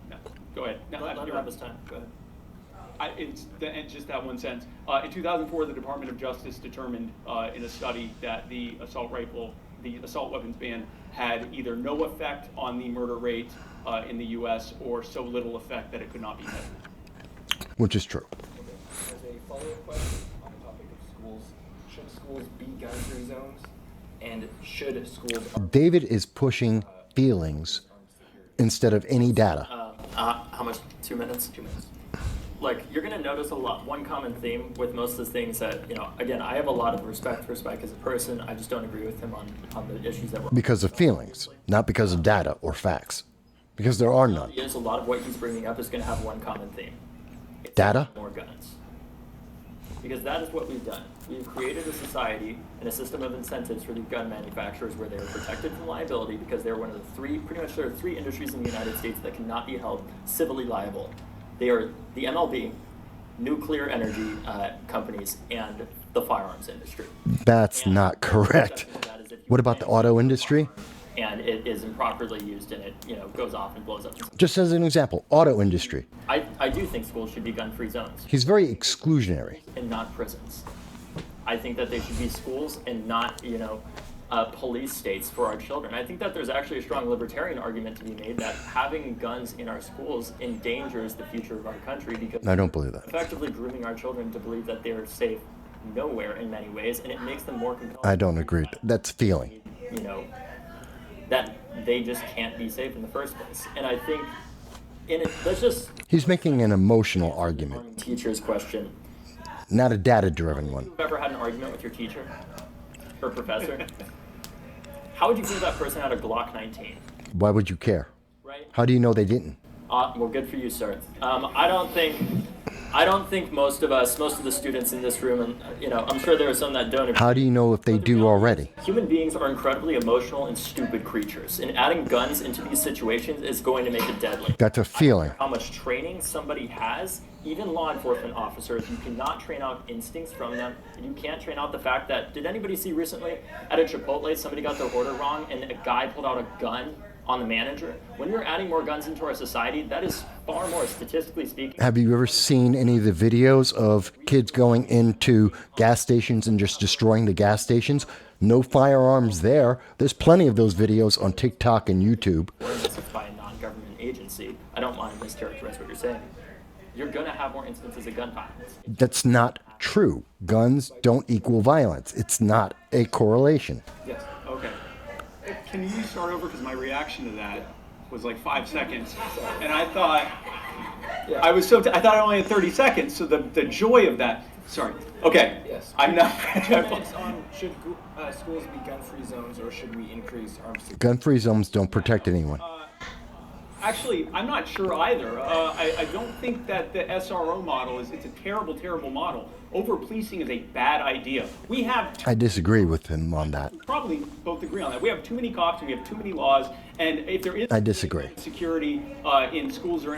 No, go ahead. No, Let him you're- have his time. Go ahead. and just that one sentence. In 2004, the Department of Justice determined in a study that the assault weapons ban had either no effect on the murder rate in the U.S. or so little effect that it could not be measured. Which is true. As a follow-up question on the topic of schools, should schools be gun-free zones? And should schools... David is pushing feelings instead of any data. How much? 2 minutes? 2 minutes. Like, you're going to notice one common theme with most of the things that, again, I have a lot of respect for Spike as a person. I just don't agree with him on the issues that we're... Because of feelings, not because of data or facts. Because there are none. Yes, a lot of what he's bringing up is going to have one common theme. It's Data? More guns. Because that is what we've done. We've created a society and a system of incentives for the gun manufacturers where they are protected from liability because they're one of the there are three industries in the United States that cannot be held civilly liable. They are the MLB, nuclear energy companies, and the firearms industry. That's not correct. That is if you What about the auto industry? and it is improperly used and it goes off and blows up. Just as an example, auto industry. I do think schools should be gun-free zones He's very exclusionary. and not prisons. I think that they should be schools and not, police states for our children. I think that there's actually a strong libertarian argument to be made that having guns in our schools endangers the future of our country because I don't believe that. effectively grooming our children to believe that they are safe nowhere in many ways, and it makes them more compelling. I don't agree. That's feeling. That they just can't be safe in the first place. And I think let's just He's making an emotional argument, teacher's question. not a data-driven one. You've ever had an argument with your teacher or professor? How would you feel if that person had a Glock 19? Why would you care? Right? How do you know they didn't? Well, good for you, sir. I don't think most of the students in this room, and I'm sure there are some that don't. How do you know if they do already? Human beings are incredibly emotional and stupid creatures, and adding guns into these situations is going to make it deadly. That's a feeling. How much training somebody has, even law enforcement officers, you cannot train out instincts from them. You can't train out the fact that, did anybody see recently at a Chipotle, somebody got their order wrong and a guy pulled out a gun on the manager? When you're adding more guns into our society, that is far more, statistically speaking. Have you ever seen any of the videos of kids going into gas stations and just destroying the gas stations? No firearms there. There's plenty of those videos on TikTok and YouTube. It's by a non-government agency. I don't want to mischaracterize what you're saying. You're going to have more instances of gun violence. That's not true. Guns don't equal violence. It's not a correlation. Yes, okay. Can you start over? Because my reaction to that was like 5 seconds. And I thought, I thought I only had 30 seconds. So the joy of that, sorry. Okay. Yes. I'm not. 2 minutes on should schools be gun-free zones or should we increase arms? Gun-free zones don't protect anyone. Actually, I'm not sure either. I don't think that the SRO model it's a terrible, terrible model. Over-policing is a bad idea. We have I disagree with him on that. probably both agree on that. We have too many cops and we have too many laws. And if there is I disagree. security in schools or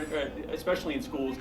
especially in schools,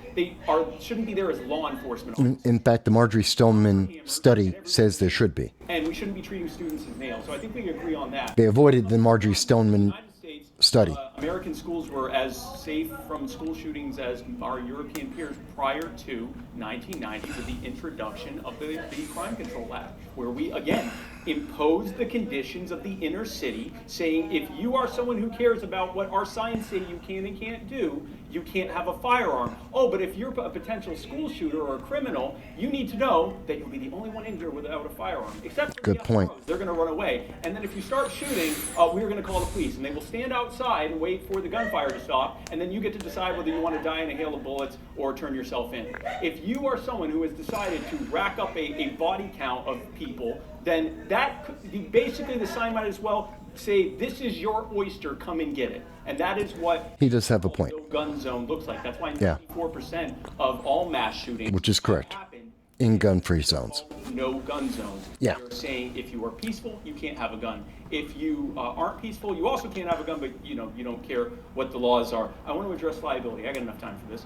shouldn't be there as law enforcement. In fact, the Marjorie Stoneman study says there should be. And we shouldn't be treating students as nails. So I think we agree on that. They avoided the Marjorie Stoneman United States, study. American schools were as safe from school shootings as our European peers prior to 1990 with the introduction of the Crime Control Act, where we, again, imposed the conditions of the inner city, saying if you are someone who cares about what our signs say you can and can't do, you can't have a firearm. Oh, but if you're a potential school shooter or a criminal, you need to know that you'll be the only one in here without a firearm. Except for Good the point. SROs. They're going to run away. And then if you start shooting, we're going to call the police. And they will stand outside and wait for the gunfire to stop. And then you get to decide whether you want to die in a hail of bullets or turn yourself in. If you are someone who has decided to rack up a body count of people, then that could be basically the sign might as well say, this is your oyster, come and get it. And that is what He does have a point. no gun zone looks like. That's why Yeah. 94% of all mass shootings Which is correct. happen In gun-free zones. no-gun zones. Yeah. They're saying if you are peaceful, you can't have a gun. If you aren't peaceful, you also can't have a gun, but you don't care what the laws are. I want to address liability. I got enough time for this.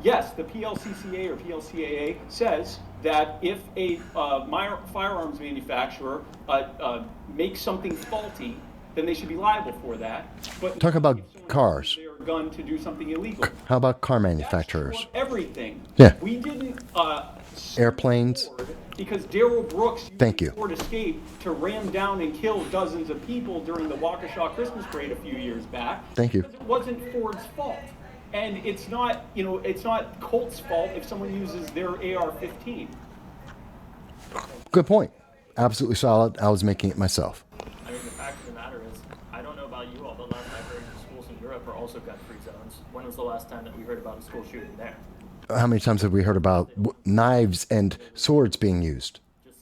Yes, the PLCCA or PLCAA says that if a firearms manufacturer makes something faulty, then they should be liable for that. But Talk about if someone cars. uses their gun to do something illegal. How about car That's manufacturers? true of everything. Yeah. We didn't Airplanes. because Darrell Brooks used Thank you. Ford Escape to ram down and kill dozens of people during the Waukesha Christmas parade a few years back. Thank you. Because it wasn't Ford's fault. And it's not, it's not Colt's fault if someone uses their AR-15. Good point. Absolutely solid. I was making it myself. I mean, the fact of the matter is, I don't know about you all, but last I heard, schools in Europe are also gun-free zones. When was the last time that we heard about a school shooting there? How many times have we heard about knives and swords being used? Just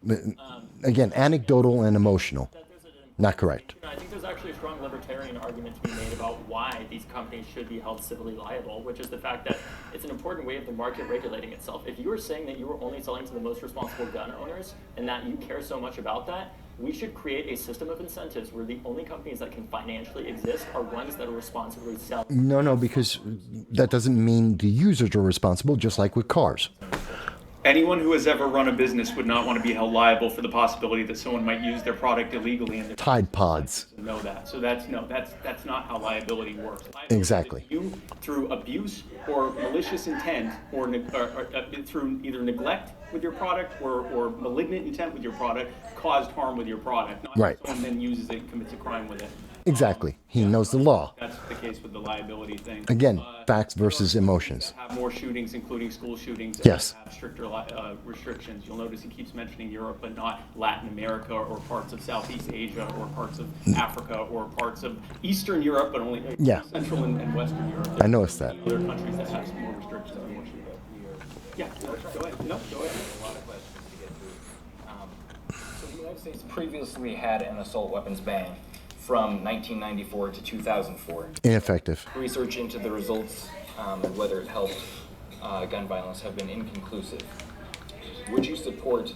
saying. Again, anecdotal and emotional. That there's Not correct. I think there's actually a strong libertarian argument to be made about why these companies should be held civilly liable, which is the fact that it's an important way of the market regulating itself. If you were saying that you were only selling to the most responsible gun owners and that you care so much about that, we should create a system of incentives where the only companies that can financially exist are ones that are responsibly selling. No, because that doesn't mean the users are responsible, just like with cars. Anyone who has ever run a business would not want to be held liable for the possibility that someone might use their product illegally and Tide Pods. know that. So that's not how liability works. Liability Exactly. is you, through abuse or malicious intent, or through either neglect with your product or malignant intent with your product, caused harm with your product. Not Right. someone then uses it and commits a crime with it. Exactly. He knows the law. That's the case with the liability thing. Again, facts versus emotions. Have more shootings, including school shootings. Yes. Have stricter restrictions. You'll notice he keeps mentioning Europe, but not Latin America or parts of Southeast Asia or parts of Africa or parts of Eastern Europe, but only Yeah. Central and Western Europe. I noticed that. Other countries that have some more restrictions and more shootings. Yeah, go ahead. No, go ahead. A lot of questions to get through. So the United States previously had an assault weapons ban from 1994 to 2004. Ineffective. Research into the results and whether it helped gun violence have been inconclusive. Would you support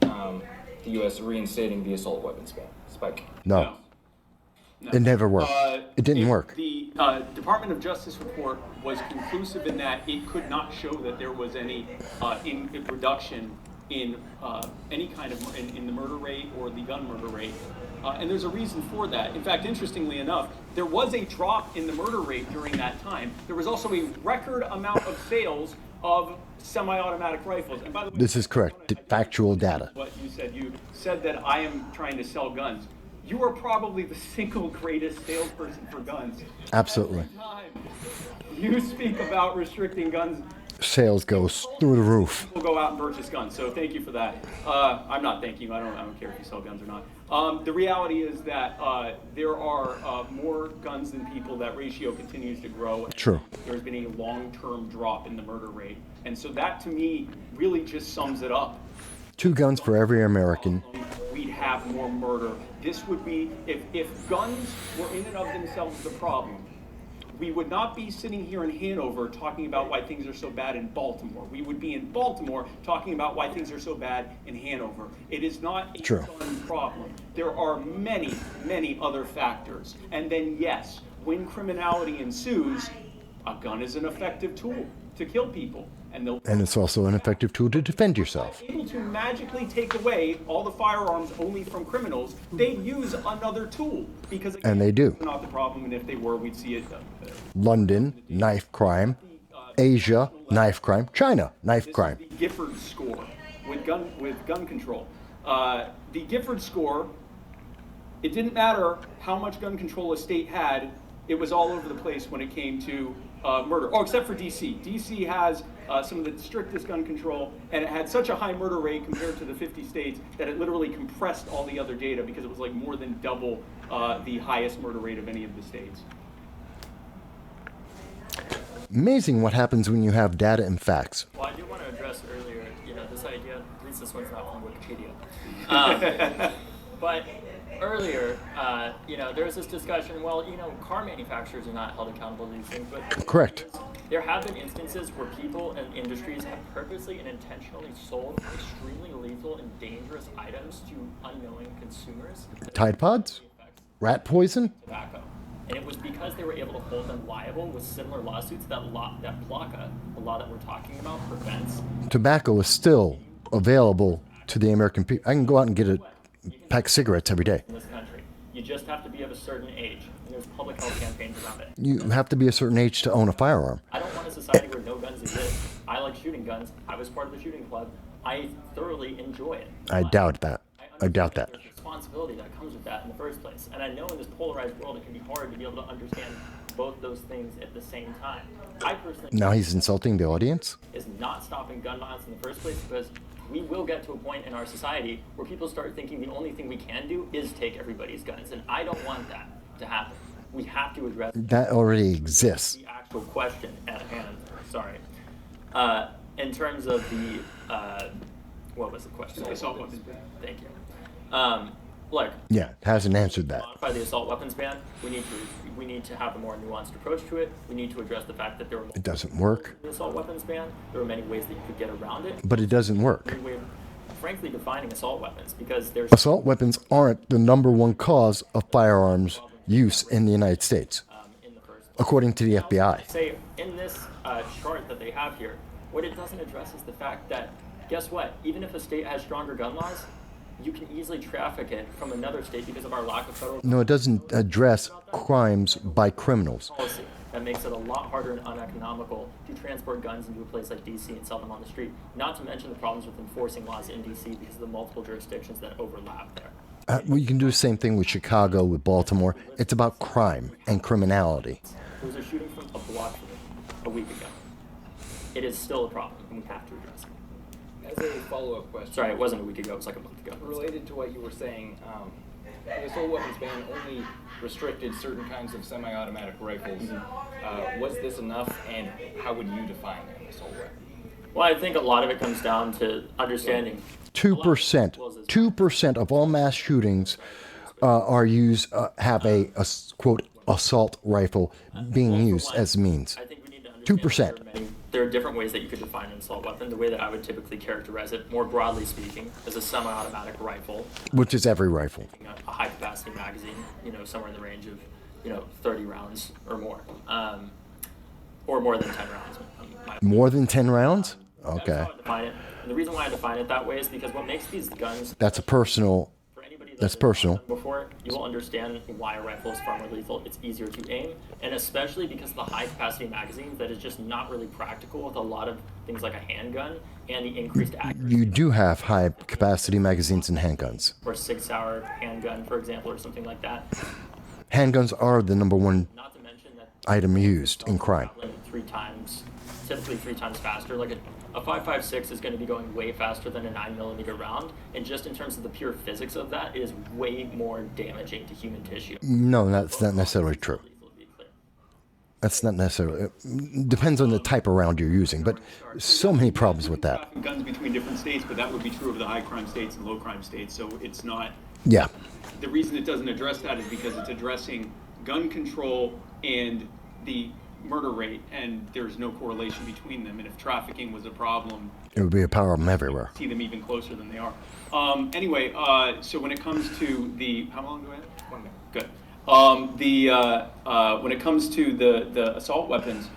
the U.S. reinstating the assault weapons ban? Spike. No. No. It never worked. It didn't work. The Department of Justice report was conclusive in that it could not show that there was any reduction in any kind of in the murder rate or the gun murder rate. And there's a reason for that. In fact, interestingly enough, there was a drop in the murder rate during that time. There was also a record amount of sales of semi-automatic rifles. And by the way, This is correct. I just- Factual data. What you said that I am trying to sell guns. You are probably the single greatest salesperson for guns. Absolutely. Every time you speak about restricting guns, Sales goes through the roof. people go out and purchase guns. So thank you for that. I'm not thanking you. I don't care if you sell guns or not. The reality is that there are more guns than people. That ratio continues to grow. True. There's been a long-term drop in the murder rate, and so that to me really just sums it up. 2 guns for every American. We'd have more murder. This would be, if guns were in and of themselves the problem, we would not be sitting here in Hanover talking about why things are so bad in Baltimore. We would be in Baltimore talking about why things are so bad in Hanover. It is not a True. gun problem. There are many, many other factors. And then yes, when criminality ensues, a gun is an effective tool to kill people. And it's also an effective tool to defend yourself. Able to magically take away all the firearms only from criminals, they'd use another tool because again, And they do. it's not the problem, and if they were, we'd see it. London, knife crime. Asia, knife crime. China, knife This crime. is the Gifford score with gun control. The Gifford score. It didn't matter how much gun control a state had. It was all over the place when it came to murder. Oh, except for D.C. D.C. has some of the strictest gun control, and it had such a high murder rate compared to the 50 states that it literally compressed all the other data because it was like more than double the highest murder rate of any of the states. Amazing what happens when you have data and facts. Well, I do want to address earlier, this idea, at least this one's not from Wikipedia. But earlier, there was this discussion, car manufacturers are not held accountable to these things, but Correct. There have been instances where people and industries have purposely and intentionally sold extremely lethal and dangerous items to unknowing consumers. Tide Pods? Rat poison? Tobacco. And it was because they were able to hold them liable with similar lawsuits that PLACA, the law that we're talking about, prevents. Tobacco is still available to the American people. I can go out and get a pack of cigarettes every day. In this country, you just have to be of a certain age, and there's public health campaigns around it. You have to be a certain age to own a firearm. I don't want a society where no guns exist. I like shooting guns. I was part of the shooting club. I thoroughly enjoy it. I doubt that. I doubt that. There's responsibility that comes with that in the first place. And I know in this polarized world it can be hard to be able to understand both those things at the same time. I personally Now he's insulting the audience? is not stopping gun violence in the first place, because we will get to a point in our society where people start thinking the only thing we can do is take everybody's guns. And I don't want that to happen. We have to address That already exists. the actual question at hand. Sorry. In terms of the, what was the question? Assault weapons ban. Thank you. Look, Yeah, hasn't answered that. modify the assault weapons ban. We need to have a more nuanced approach to it. We need to address the fact that there were It doesn't work, the assault weapons ban. There are many ways that you could get around it. but it doesn't work. We're frankly defining assault weapons because there's Assault weapons aren't the number one cause of firearms use in the United States, in the first. according to the FBI. Say in this chart that they have here, what it doesn't address is the fact that guess what? Even if a state has stronger gun laws, you can easily traffic it from another state because of our lack of federal No, it doesn't address crimes by criminals. policy. That makes it a lot harder and uneconomical to transport guns into a place like DC and sell them on the street. Not to mention the problems with enforcing laws in DC because of the multiple jurisdictions that overlap there. Well, you can do the same thing with Chicago, with Baltimore. It's about crime and criminality. There was a shooting from a block from me a week ago. It is still a problem, and we have to address it. As a follow-up question. Sorry, it wasn't a week ago. It was like a month ago. Related to what you were saying, the assault weapons ban only restricted certain kinds of semi-automatic rifles. Was this enough, and how would you define an assault weapon? Well, I think a lot of it comes down to understanding. 2%, 2% of all mass shootings have a quote assault rifle being used as means. I think we need to understand 2%. there are different ways that you could define an assault weapon. The way that I would typically characterize it, more broadly speaking, is a semi-automatic rifle, Which is every rifle. a high-capacity magazine, somewhere in the range of, 30 rounds or more, or more than 10 rounds. More than 10 rounds? That's Okay. how I define it. And the reason why I define it that way is because what makes these guns, That's a personal. for anybody That's has personal. done before, you will understand why a rifle is far more lethal. It's easier to aim, and especially because of the high-capacity magazines, that is just not really practical with a lot of things like a handgun and the increased accuracy. You do have high capacity magazines and handguns. Or a 6-hour handgun, for example, or something like that. Handguns are the number one Not to mention that item used in crime. typically three times faster. Like a 5.56 is going to be going way faster than a 9mm round, and just in terms of the pure physics of that, it is way more damaging to human tissue. No, that's not necessarily true. That's not necessarily. It depends on the type of round you're using, but so many problems with that. Guns between different states, but that would be true of the high crime states and low crime states. So it's not. Yeah. The reason it doesn't address that is because it's addressing gun control and the murder rate, and there's no correlation between them. And if trafficking was a problem, It would be a problem everywhere. see them even closer than they are. Anyway, so when it comes to the, how long do I have? 1 minute. Good. When it comes to the assault weapons,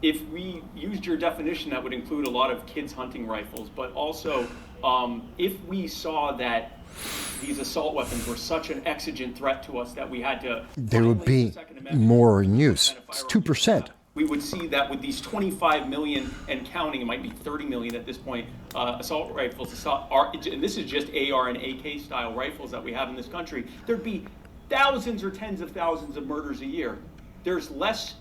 if we used your definition, that would include a lot of kids hunting rifles, but also if we saw that these assault weapons were such an exigent threat to us that we had to There would violate be the Second Amendment, more in use. kind of It's firearms 2%. we would see that with these 25 million and counting, it might be 30 million at this point, assault rifles, and this is just AR and AK style rifles that we have in this country, there'd be thousands or tens of thousands of murders a year. There's less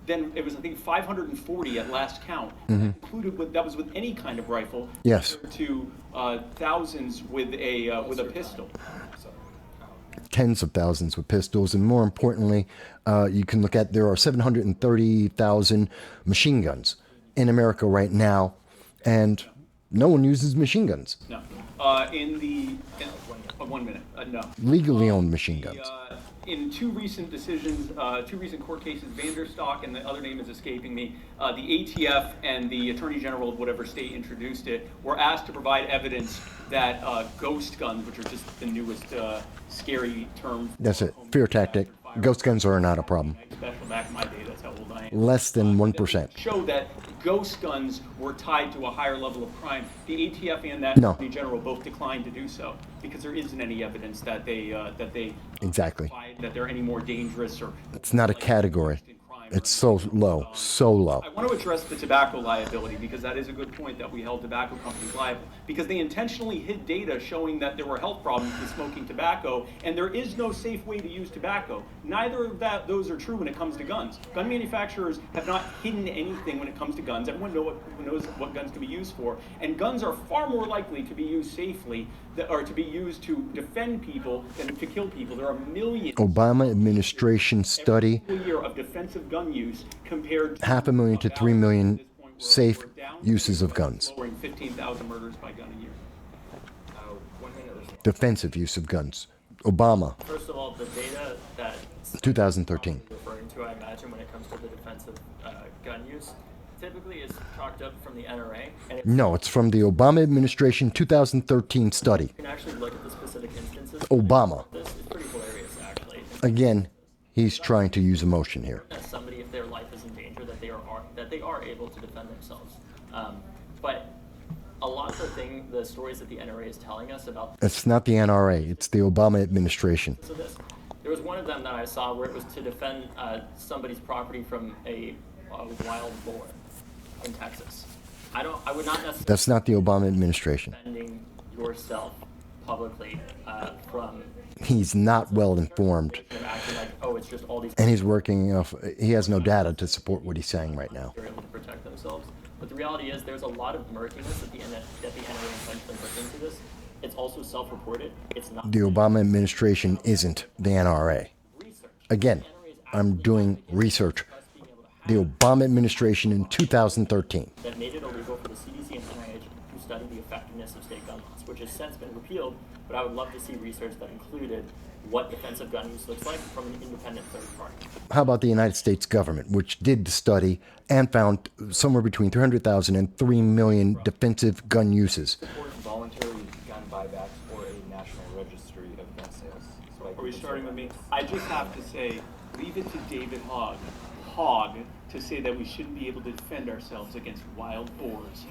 than, it was I think 540 at last count, that was with any kind of rifle. Yes. To thousands with a pistol. Tens of thousands with pistols, and more importantly, you can look at there are 730,000 machine guns in America right now, and no one uses machine guns. No. 1 minute. No. Legally owned machine guns. in two recent decisions, two recent court cases, Vanderstock and the other name is escaping me, the ATF and the Attorney General of whatever state introduced it were asked to provide evidence that ghost guns, which are just the newest scary term. That's it. Fear tactic. Ghost guns are not a problem. Special back in my day, that's how old I am. Less than 1%. Show that ghost guns were tied to a higher level of crime. The ATF and that No. Attorney General both declined to do so because there isn't any evidence that they Exactly. that they're any more dangerous or. It's not a category. It's so low, so low. I want to address the tobacco liability because that is a good point that we held tobacco companies liable because they intentionally hid data showing that there were health problems with smoking tobacco, and there is no safe way to use tobacco. Neither of those are true when it comes to guns. Gun manufacturers have not hidden anything when it comes to guns. Everyone knows what guns can be used for, and guns are far more likely to be used safely or to be used to defend people than to kill people. There are millions. Obama administration study, every year of defensive gun use compared to 500,000 to 3 million safe uses of guns. lowering 15,000 murders by gun a year. 1 minute response. Defensive use of guns. Obama, First of all, the data that 2013. referring to, I imagine, when it comes to the defensive gun use, typically is chalked up from the NRA, and it No, it's from the Obama administration 2013 study. you can actually look at the specific instances. Obama. This is pretty hilarious, actually. Again, he's trying to use emotion here. That somebody, if their life is in danger, that they are able to defend themselves. But a lot of the stories that the NRA is telling us about. It's not the NRA, it's the Obama administration. So there was one of them that I saw where it was to defend somebody's property from a wild boar in Texas. I would not necessarily That's not the Obama administration. defending yourself publicly from He's not well informed, them acting like, oh, it's just all these and he's working off, he has no data to support what he's saying right now. they're able to protect themselves. But the reality is there's a lot of murkiness that the NRA intentionally puts into this. It's also self-reported. It's not The Obama administration isn't the NRA. research. Again, I'm doing research. The Obama administration in 2013. That made it illegal for the CDC and NIH to study the effectiveness of state gun laws, which has since been repealed, but I would love to see research that included what defensive gun use looks like from an independent third party. How about the United States government, which did the study and found somewhere between 300,000 and 3 million defensive gun uses? Support voluntary gun buybacks or a national registry of gun sales. Are we starting with me? I just have to say, leave it to David Hogg to say that we shouldn't be able to defend ourselves against wild boars.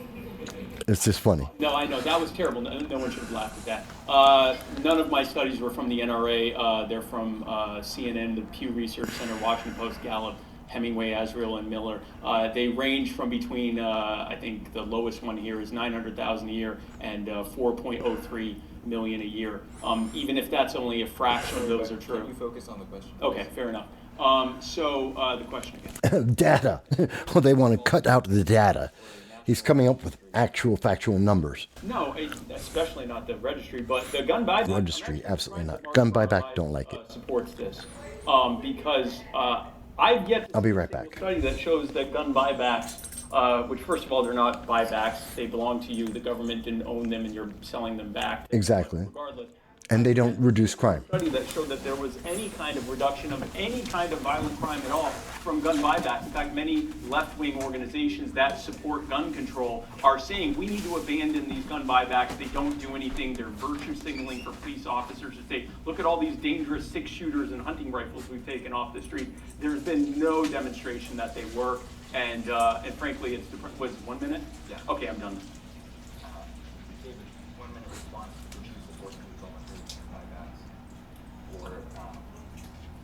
It's just funny. No, I know, that was terrible. No one should have laughed at that. None of my studies were from the NRA. They're from CNN, the Pew Research Center, Washington Post, Gallup, Hemingway, Azriel, and Miller. They range from between, I think the lowest one here is 900,000 a year and 4.03 million a year. Even if that's only a fraction of those are true. Can you focus on the question? Okay, fair enough. So the question again. Data. Well, they want to cut out the data. He's coming up with actual factual numbers. No, especially not the registry, but the gun buyback. Registry, absolutely not. Gun buyback, don't like it. Supports this because I've yet to I'll be right see a back. study that shows that gun buybacks, which first of all, they're not buybacks, they belong to you. The government didn't own them, and you're selling them back. Exactly. Regardless. And they don't reduce crime. Study that showed that there was any kind of reduction of any kind of violent crime at all from gun buybacks. In fact, many left-wing organizations that support gun control are saying we need to abandon these gun buybacks. They don't do anything. They're virtue signaling for police officers to say, look at all these dangerous six-shooters and hunting rifles we've taken off the street. There's been no demonstration that they work, and frankly, it's was it 1 minute? Yeah. Okay, I'm done. David, 1 minute response. Would you support voluntary buybacks or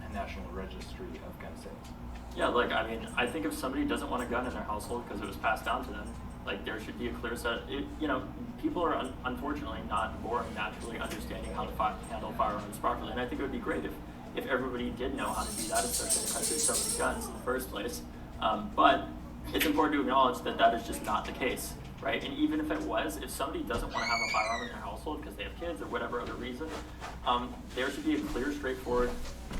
a national registry of gun sales? Yeah, like, I mean, I think if somebody doesn't want a gun in their household because it was passed down to them, like, there should be a clear set. People are unfortunately not born naturally understanding how to handle firearms properly, and I think it would be great if everybody did know how to do that, especially in a country with so many guns in the first place. But it's important to acknowledge that that is just not the case, right? And even if it was, if somebody doesn't want to have a firearm in their household because they have kids or whatever other reason, there should be a clear, straightforward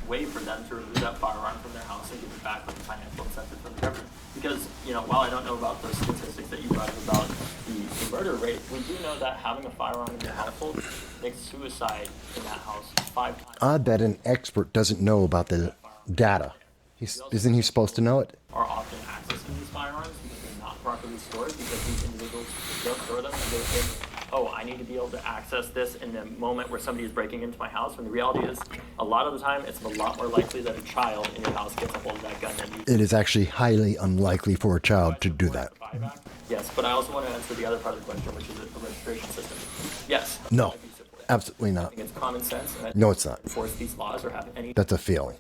way for them to remove that firearm from their house and give it back with a financial incentive from the government. Because, while I don't know about those statistics that you brought up about the murder rate, we do know that having a firearm in your household makes suicide in that house 5 times. I bet an expert doesn't know about the data. Isn't he supposed to know it? Are often accessing these firearms because they're not properly stored, because these individuals don't store them and they think, oh, I need to be able to access this in the moment where somebody is breaking into my house, when the reality is a lot of the time it's a lot more likely that a child in your house gets a hold of that gun than you. It is actually highly unlikely for a child to do that. Yes, but I also want to answer the other part of the question, which is the registration system. Yes. No, I do support it. absolutely I not. think it's common sense. And I No, it's not. enforce these laws or have any. That's a feeling.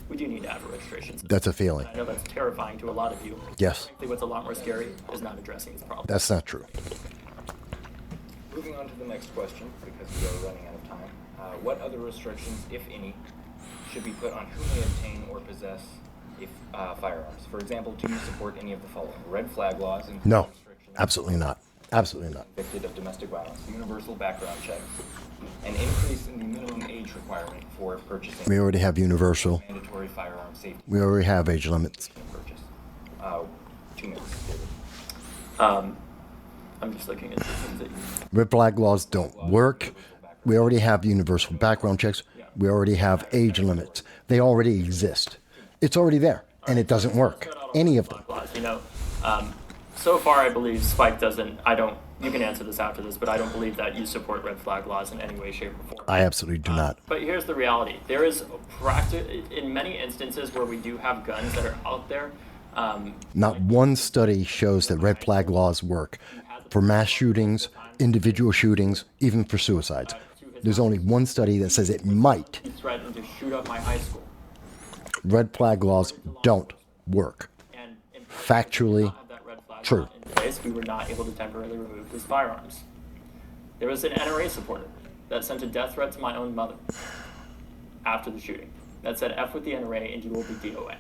We do need to have a registration system. That's a feeling. I know that's terrifying to a lot of you. Yes. Frankly, what's a lot more scary is not addressing this problem. That's not true. Moving on to the next question, because we are running out of time. What other restrictions, if any, should be put on who may obtain or possess firearms? For example, do you support any of the following? Red flag laws and No, absolutely not. Absolutely not. convicted of domestic violence, universal background checks, an increase in the minimum age requirement for purchasing We already have universal. mandatory firearm safety We already have age limits. purchase. 2 minutes, David. I'm just looking at the things that you. Red flag laws don't work. We already have universal background checks. We already have age limits. They already exist. It's already there, and it doesn't work. Any of them. Laws. You know, so far I believe Spike doesn't. You can answer this after this, but I don't believe that you support red flag laws in any way, shape, or form. I absolutely do not. But here's the reality: there is in many instances where we do have guns that are out there. Not one study shows that red flag laws work for mass shootings, individual shootings, even for suicides. There's only one study that says it might. He threatened to shoot up my high school. Red flag laws don't work. And in Factually have that red flag true. law in place, we were not able to temporarily remove his firearms. There was an NRA supporter that sent a death threat to my own mother after the shooting that said, F with the NRA and you will be DOA.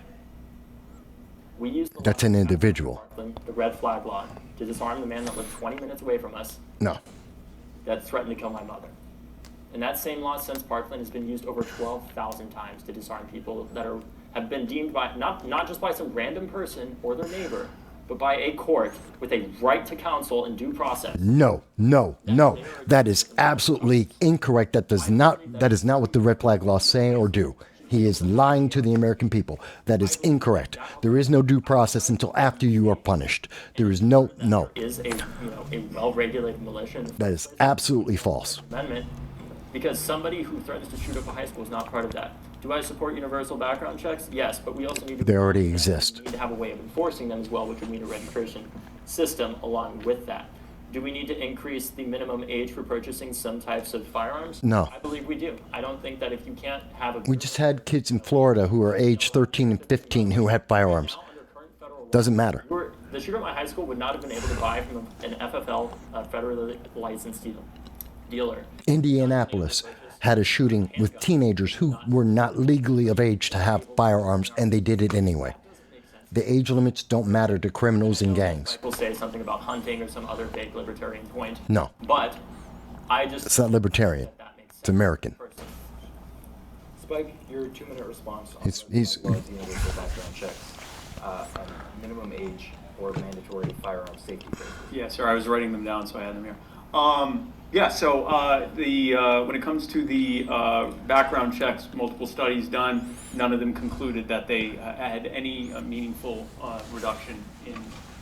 We used the That's law an in individual. Parkland, the red flag law, to disarm the man that lived 20 minutes away from us No. that threatened to kill my mother. And that same law since Parkland has been used over 12,000 times to disarm people that have been deemed by, not just by some random person or their neighbor, but by a court with a right to counsel and due process. No. That is absolutely incorrect. That is not what the red flag laws say or do. He is lying to the American people. That is incorrect. There is no due process until after you are punished. There is no. Is a well-regulated militia in the That is absolutely false. amendment, because somebody who threatens to shoot up a high school is not part of that. Do I support universal background checks? Yes, but we also need to. They already exist. We need to have a way of enforcing them as well, which would mean a registration system along with that. Do we need to increase the minimum age for purchasing some types of firearms? No. I believe we do. I don't think that if you can't have a. We just had kids in Florida who are age 13 and 15 who had firearms. Under current federal law, Doesn't matter. the shooter at my high school would not have been able to buy from an FFL, federally licensed dealer. Indianapolis had a shooting with teenagers who were not legally of age to have firearms, and they did it anyway. The age limits don't matter to criminals and gangs. Will say something about hunting or some other vague libertarian point. No. But I just. It's not libertarian. That makes It's American. sense. Spike, your 2-minute response on He's- the universal background checks and minimum age or mandatory firearm safety cases. Yeah, sir, I was writing them down, so I had them here. When it comes to the background checks, multiple studies done, none of them concluded that they had any meaningful reduction in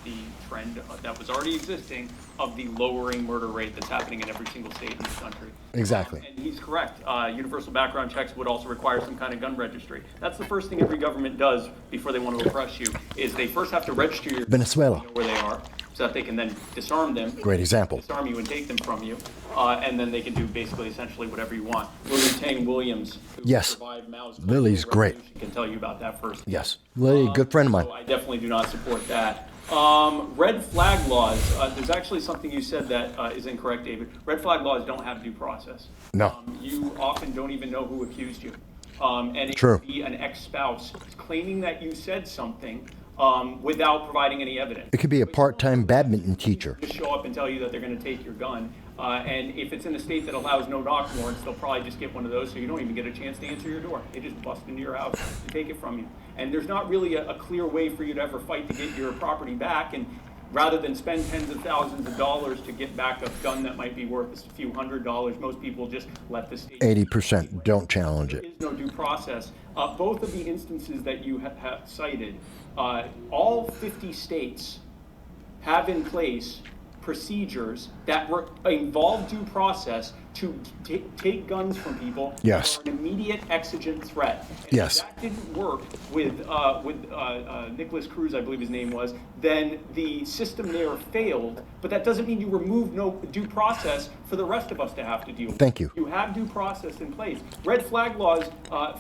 the trend that was already existing of the lowering murder rate that's happening in every single state in this country. Exactly. And he's correct. Universal background checks would also require some kind of gun registry. That's the first thing every government does before they want to oppress you, is they first have to register your Venezuela. where they are, so that they can then disarm them. Great example. Disarm you and take them from you, and then they can do basically essentially whatever you want. Lily Tang Williams, who Yes. survived Mao's Lily's great. revolution, can tell you about that first. Yes. Lily, a good friend of mine. So I definitely do not support that. Red flag laws, there's actually something you said that is incorrect, David. Red flag laws don't have due process. No. You often don't even know who accused you. And it True. could be an ex-spouse claiming that you said something without providing any evidence. It could be a part-time badminton teacher. Just show up and tell you that they're going to take your gun. And if it's in a state that allows no knock warrants, they'll probably just get one of those so you don't even get a chance to answer your door. They just bust into your house and take it from you. And there's not really a clear way for you to ever fight to get your property back. And rather than spend tens of thousands of dollars to get back a gun that might be worth a few $100s, most people just let the state. 80% don't challenge There it. is no due process. Both of the instances that you have cited, all 50 states have in place procedures that involve due process to take guns from people. Yes. For an immediate exigent threat. And Yes. if that didn't work with Nicholas Cruz, I believe his name was, then the system there failed. But that doesn't mean you remove no due process for the rest of us to have to deal with. Thank you. You have due process in place. Red flag laws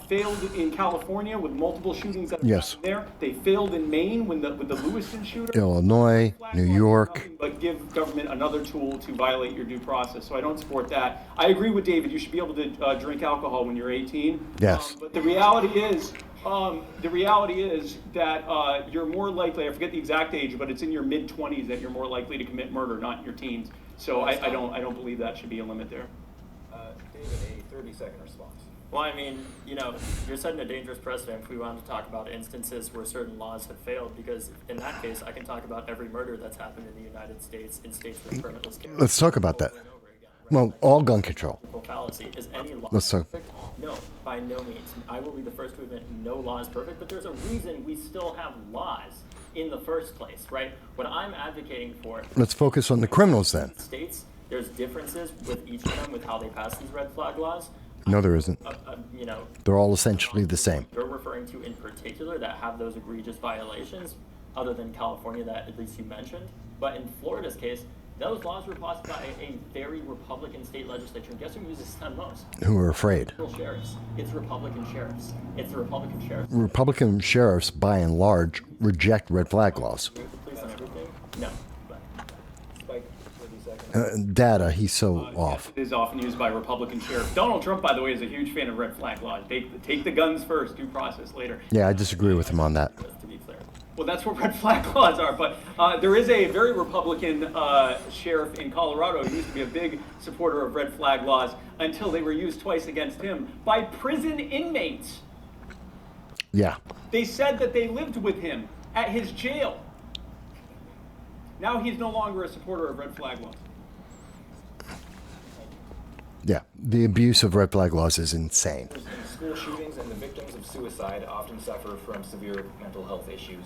failed in California with multiple shootings that Yes. happened there. They failed in Maine with the Lewiston shooter. Illinois, Flag New laws do York. nothing but give government another tool to violate your due process. So I don't support that. I agree with David. You should be able to drink alcohol when you're 18. Yes. But the reality is that you're more likely, I forget the exact age, but it's in your mid-20s that you're more likely to commit murder, not in your teens. So I don't believe that should be a limit there. David, a 30-second response. Well, I mean, you're setting a dangerous precedent if we want to talk about instances where certain laws have failed, because in that case, I can talk about every murder that's happened in the United States in states with permitless carry. Let's talk about that. Well, all gun control. Fallacy. Is any law Let's talk. perfect? No, by no means. I will be the first to admit no law is perfect, but there's a reason we still have laws in the first place, right? What I'm advocating for Let's focus on the criminals then. states, there's differences with each of them with how they pass these red flag laws. No, there isn't. They're all essentially the same. You're referring to in particular that have those egregious violations, other than California that at least you mentioned. But in Florida's case, those laws were passed by a very Republican state legislature. And guess who uses them most? Who are afraid. Sheriffs. It's Republican sheriffs. It's the Republican sheriffs. Republican sheriffs, by and large, reject red flag laws. Police and everything? No. But Spike, 30 seconds. Data, he's so off. It is often used by Republican sheriffs. Donald Trump, by the way, is a huge fan of red flag laws. Take the guns first, due process later. Yeah, I disagree with him on that. just to be clear. Well, that's what red flag laws are. But there is a very Republican sheriff in Colorado who used to be a big supporter of red flag laws until they were used twice against him by prison inmates. Yeah. They said that they lived with him at his jail. Now he's no longer a supporter of red flag laws. Yeah. The abuse of red flag laws is insane. School shootings and the victims of suicide often suffer from severe mental health issues.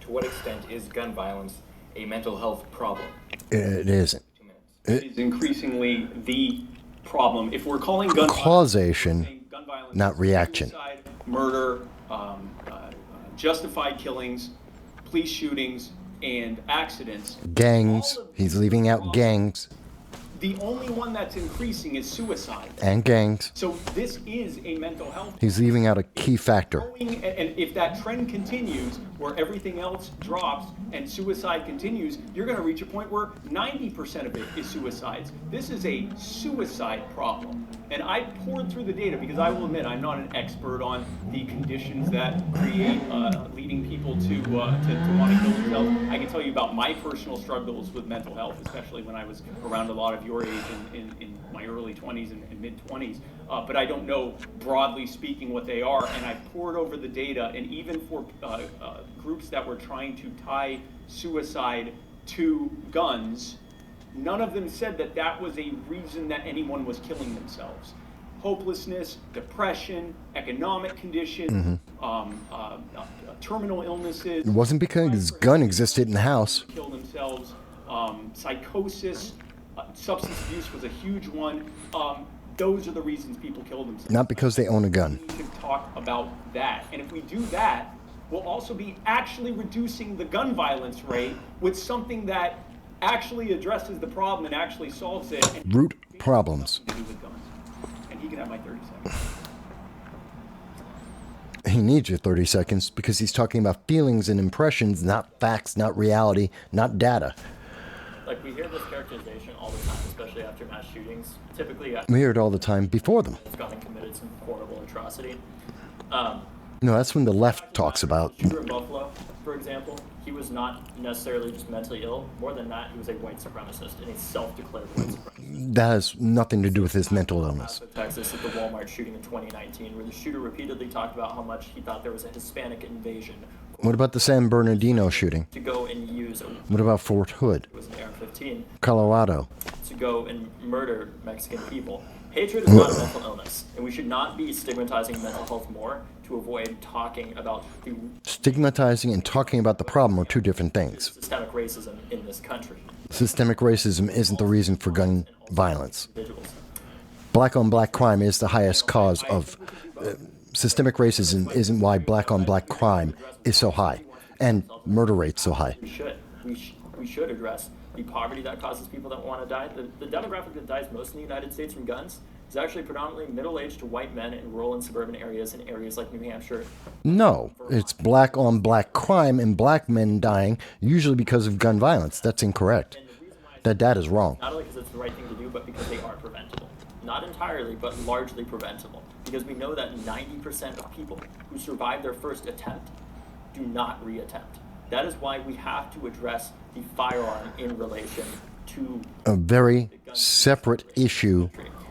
To what extent is gun violence a mental health problem? It isn't. 2 minutes. It is increasingly the problem. If we're calling gun Causation, gun violence not reaction. suicide, murder, justified killings, police shootings, and accidents. Gangs. He's leaving out gangs The only one that's increasing is suicide. and gangs. So this is a mental health. He's leaving out a key factor. And if that trend continues, where everything else drops and suicide continues, you're going to reach a point where 90% of it is suicides. This is a suicide problem. And I poured through the data because I will admit I'm not an expert on the conditions that create leading people to want to kill themselves. I can tell you about my personal struggles with mental health, especially when I was around a lot of your age in my early 20s and mid 20s. But I don't know, broadly speaking, what they are. And I poured over the data, and even for groups that were trying to tie suicide to guns, none of them said that that was a reason that anyone was killing themselves. Hopelessness, depression, economic conditions, terminal illnesses. It wasn't because his gun existed in the house. Kill themselves, psychosis, substance abuse was a huge one. Those are the reasons people kill themselves. Not because they own a gun. We need to talk about that. And if we do that, we'll also be actually reducing the gun violence rate with something that actually addresses the problem and actually solves it. And Root problems. to do with guns. And he can have my 30 seconds. He needs your 30 seconds because he's talking about feelings and impressions, not facts, not reality, not data. Like, we hear this characterization all the time, especially after mass shootings. Typically, We hear it all the time before them. it's gone and committed some horrible atrocity. No, that's when the left talks about. Shooter in Buffalo, for example, he was not necessarily just mentally ill. More than that, he was a white supremacist and a self-declared white supremacist. That has nothing to do with his mental illness. Texas at the Walmart shooting in 2019, where the shooter repeatedly talked about how much he thought there was a Hispanic invasion, What about the San Bernardino shooting? to go and use What about Fort Hood, it was an AR-15 Colorado? to go and murder Mexican people. Hatred is not a mental illness, and we should not be stigmatizing mental health more to avoid talking about the Stigmatizing and talking about the problem are two different things. systemic racism in this country. Systemic racism isn't the reason for gun violence. Individuals. Black on black crime is the highest cause of systemic racism isn't why black on black crime is so high and murder rates so high. We should address the poverty that causes people that want to die. The demographic that dies most in the United States from guns is actually predominantly middle-aged to white men in rural and suburban areas, in areas like New Hampshire. No, it's black on black crime and black men dying, usually because of gun violence. That's incorrect. That data is wrong. Not only because it's the right thing to do, but because they are preventable. Not entirely, but largely preventable. Because we know that 90% of people who survive their first attempt do not reattempt. That is why we have to address the firearm in relation to A very separate issue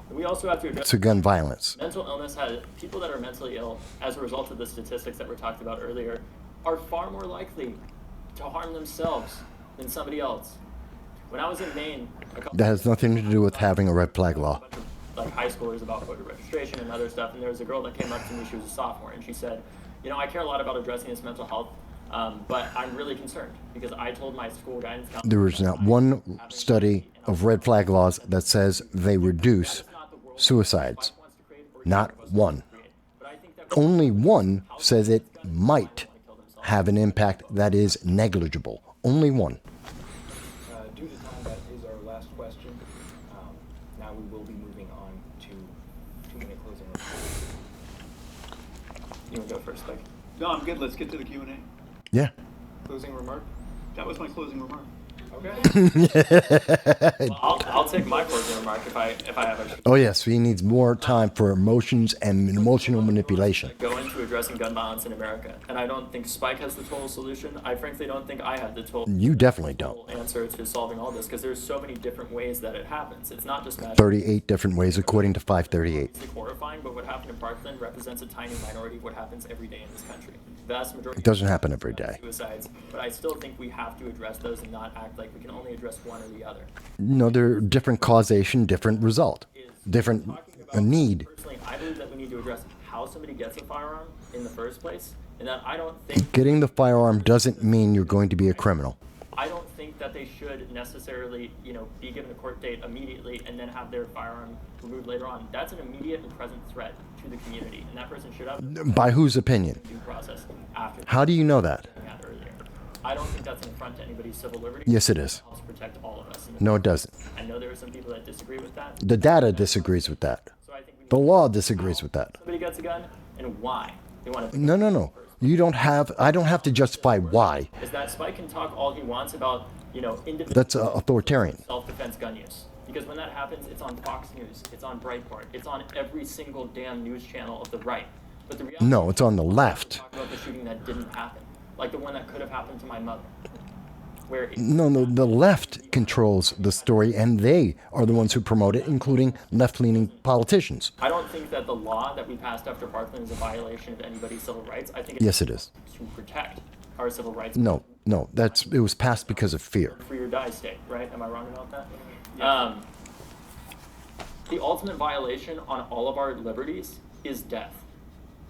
we also have to address to gun violence. mental illness. Has people that are mentally ill as a result of the statistics that were talked about earlier are far more likely to harm themselves than somebody else. When I was in Maine, That has nothing to do with having a red flag law. like high schoolers about voter registration and other stuff, and there was a girl that came up to me, she was a sophomore, and she said, you know, I care a lot about addressing this mental health, but I'm really concerned because I told my school guidance counselor. There is not one study of red flag laws that says they reduce suicides. Not one. Only one says it might have an impact that is negligible. Only one. Due to time, that is our last question. Now we will be moving on to 2-minute closing remarks. You want to go first, Mike? No, I'm good. Let's get to the Q&A. Yeah. Closing remark? That was my closing remark. Okay. Well, I'll take my closing remark if I have a Oh yes, he needs more time for emotions and emotional manipulation. go into addressing gun violence in America. And I don't think Spike has the total solution. I frankly don't think I have the total You definitely don't. answer to solving all this because there's so many different ways that it happens. It's not just magic. 38 different ways according to 538. It's horrifying, but what happened in Parkland represents a tiny minority of what happens every day in this country. Vast majority It doesn't happen every day. suicides, but I still think we have to address those and not act like we can only address one or the other. No, they're different causation, different result, different need. Personally, I believe that we need to address how somebody gets a firearm in the first place, and that I don't think Getting the firearm doesn't mean you're going to be a criminal. that they should necessarily, be given a court date immediately and then have their firearm removed later on. That's an immediate and present threat to the community, and that person should have By whose opinion? due process after. How do you know that? Earlier. I don't think that's an affront to anybody's civil liberty. Yes, it is. It helps protect all of us. No, it doesn't. I know there are some people that disagree with that. The data disagrees with that. So I think we need The law disagrees with that. somebody gets a gun and why they want to. No. You don't have, I don't have to justify why. Is that Spike can talk all he wants about, individual That's authoritarian. self-defense gun use. Because when that happens, it's on Fox News, it's on Breitbart, it's on every single damn news channel of the right. But the reality No, it's on the left. talk about the shooting that didn't happen, like the one that could have happened to my mother. Where No, the left controls the story, and they are the ones who promote it, including left-leaning politicians. I don't think that the law that we passed after Parkland is a violation of anybody's civil rights. I think it's Yes, it is. to protect our civil rights. No, it was passed because of fear. Free or die state, right? Am I wrong about that? The ultimate violation on all of our liberties is death.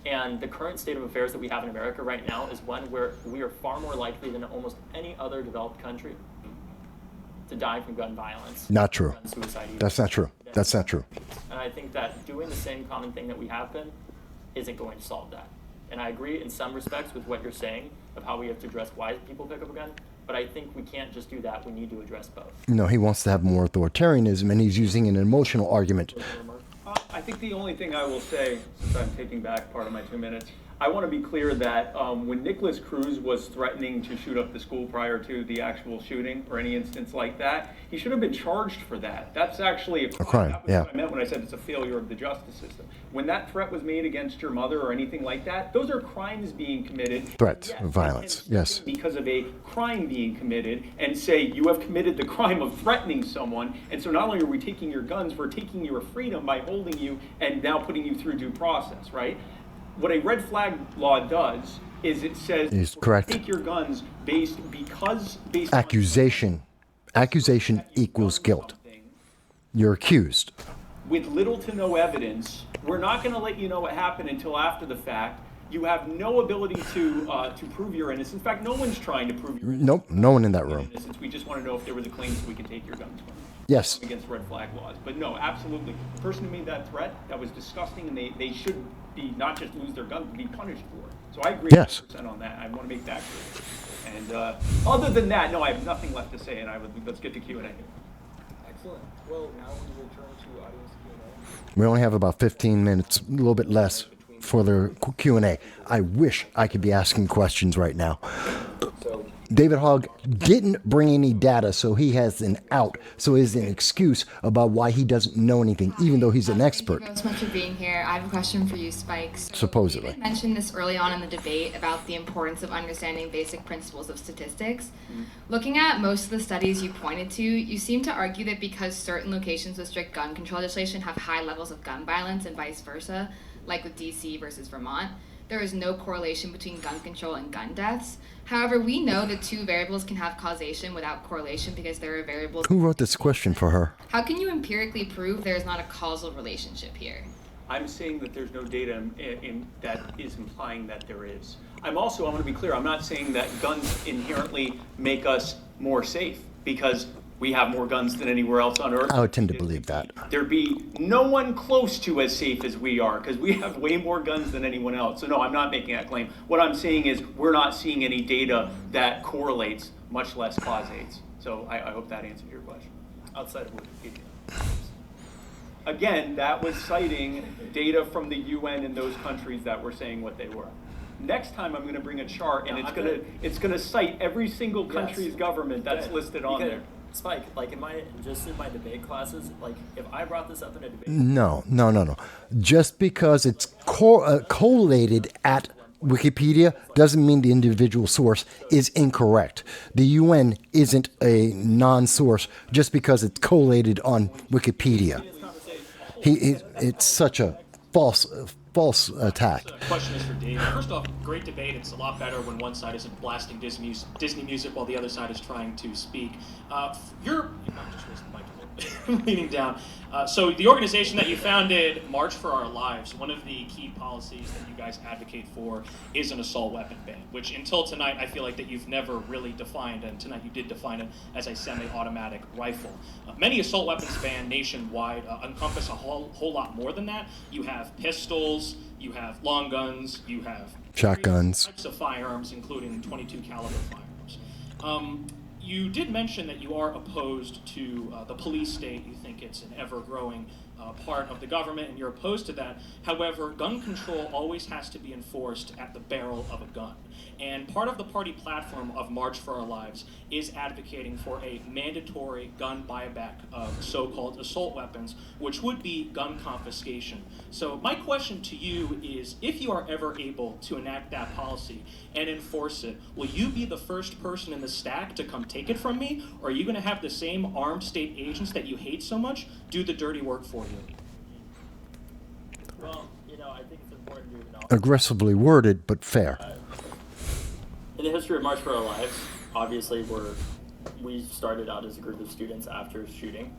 And the current state of affairs that we have in America right now is one where we are far more likely than almost any other developed country to die from gun violence. Not true. Gun suicide. Even. That's not true. That's not true. And I think that doing the same common thing that we have been isn't going to solve that. And I agree in some respects with what you're saying of how we have to address why people pick up a gun, but I think we can't just do that. We need to address both. No, he wants to have more authoritarianism, and he's using an emotional argument. I think the only thing I will say, since I'm taking back part of my 2 minutes, I want to be clear that when Nicholas Cruz was threatening to shoot up the school prior to the actual shooting or any instance like that, he should have been charged for that. That's actually a crime. That was yeah. what I meant when I said it's a failure of the justice system. When that threat was made against your mother or anything like that, those are crimes being committed. Threats of violence, yes. Because of a crime being committed, and say you have committed the crime of threatening someone, and so not only are we taking your guns, we're taking your freedom by holding you and now putting you through due process, right? What a red flag law does is it says Is correct. take your guns based on Accusation equals guilt. something You're accused. with little to no evidence. We're not going to let you know what happened until after the fact. You have no ability to prove your innocence. In fact, no one's trying to prove your Nope, no one in that room. innocence. We just want to know if there was a claim so we can take your guns from you. Yes. Against red flag laws. But no, absolutely. The person who made that threat, that was disgusting, and they should be not just lose their gun, but be punished for it. So I agree Yes. 100% on that. I want to make that clear. And other than that, no, I have nothing left to say, and let's get to Q&A. Excellent. Well, now we will turn to audience Q&A. We only have about 15 minutes, a little bit less, for the Q&A. I wish I could be asking questions right now. So, David Hogg didn't bring any data, so he has an out. So it is an excuse about why he doesn't know anything, even though he's an expert. Thank you so much for being here. I have a question for you, Spike. So Supposedly. David mentioned this early on in the debate about the importance of understanding basic principles of statistics. Looking at most of the studies you pointed to, you seem to argue that because certain locations with strict gun control legislation have high levels of gun violence and vice versa, like with DC versus Vermont, there is no correlation between gun control and gun deaths. However, we know that two variables can have causation without correlation because there are variables. Who wrote this question for her? How can you empirically prove there is not a causal relationship here? I'm saying that there's no data that is implying that there is. I want to be clear, I'm not saying that guns inherently make us more safe because we have more guns than anywhere else on Earth. I would tend to believe that. There'd be no one close to as safe as we are because we have way more guns than anyone else. So no, I'm not making that claim. What I'm saying is we're not seeing any data that correlates, much less causates. So I hope that answered your question. Outside of Wikipedia. Again, that was citing data from the UN and those countries that were saying what they were. Next time I'm going to bring a chart and it's going to cite every single country's government that's listed on there. Spike, like in my debate classes, like if I brought this up in a debate. No. Just because it's collated at Wikipedia doesn't mean the individual source is incorrect. The UN isn't a non-source just because it's collated on Wikipedia. It's such a false attack. The question is for Dave. First off, great debate. It's a lot better when one side isn't blasting Disney music while the other side is trying to speak. You're just raise the mic a little bit, leaning down. So the organization that you founded, March for Our Lives, one of the key policies that you guys advocate for is an assault weapon ban, which until tonight I feel like that you've never really defined, and tonight you did define it as a semi-automatic rifle. Many assault weapons banned nationwide encompass a whole lot more than that. You have pistols, you have long guns, you have Shotguns. types of firearms, including 22 caliber firearms. You did mention that you are opposed to the police state. You think it's an ever-growing part of the government, and you're opposed to that. However, gun control always has to be enforced at the barrel of a gun. And part of the party platform of March for Our Lives is advocating for a mandatory gun buyback of so-called assault weapons, which would be gun confiscation. So my question to you is, if you are ever able to enact that policy and enforce it, will you be the first person in the stack to come take it from me, or are you going to have the same armed state agents that you hate so much do the dirty work for you? Well, I think it's important to acknowledge. Aggressively worded, but fair. In the history of March for Our Lives, obviously we started out as a group of students after shooting.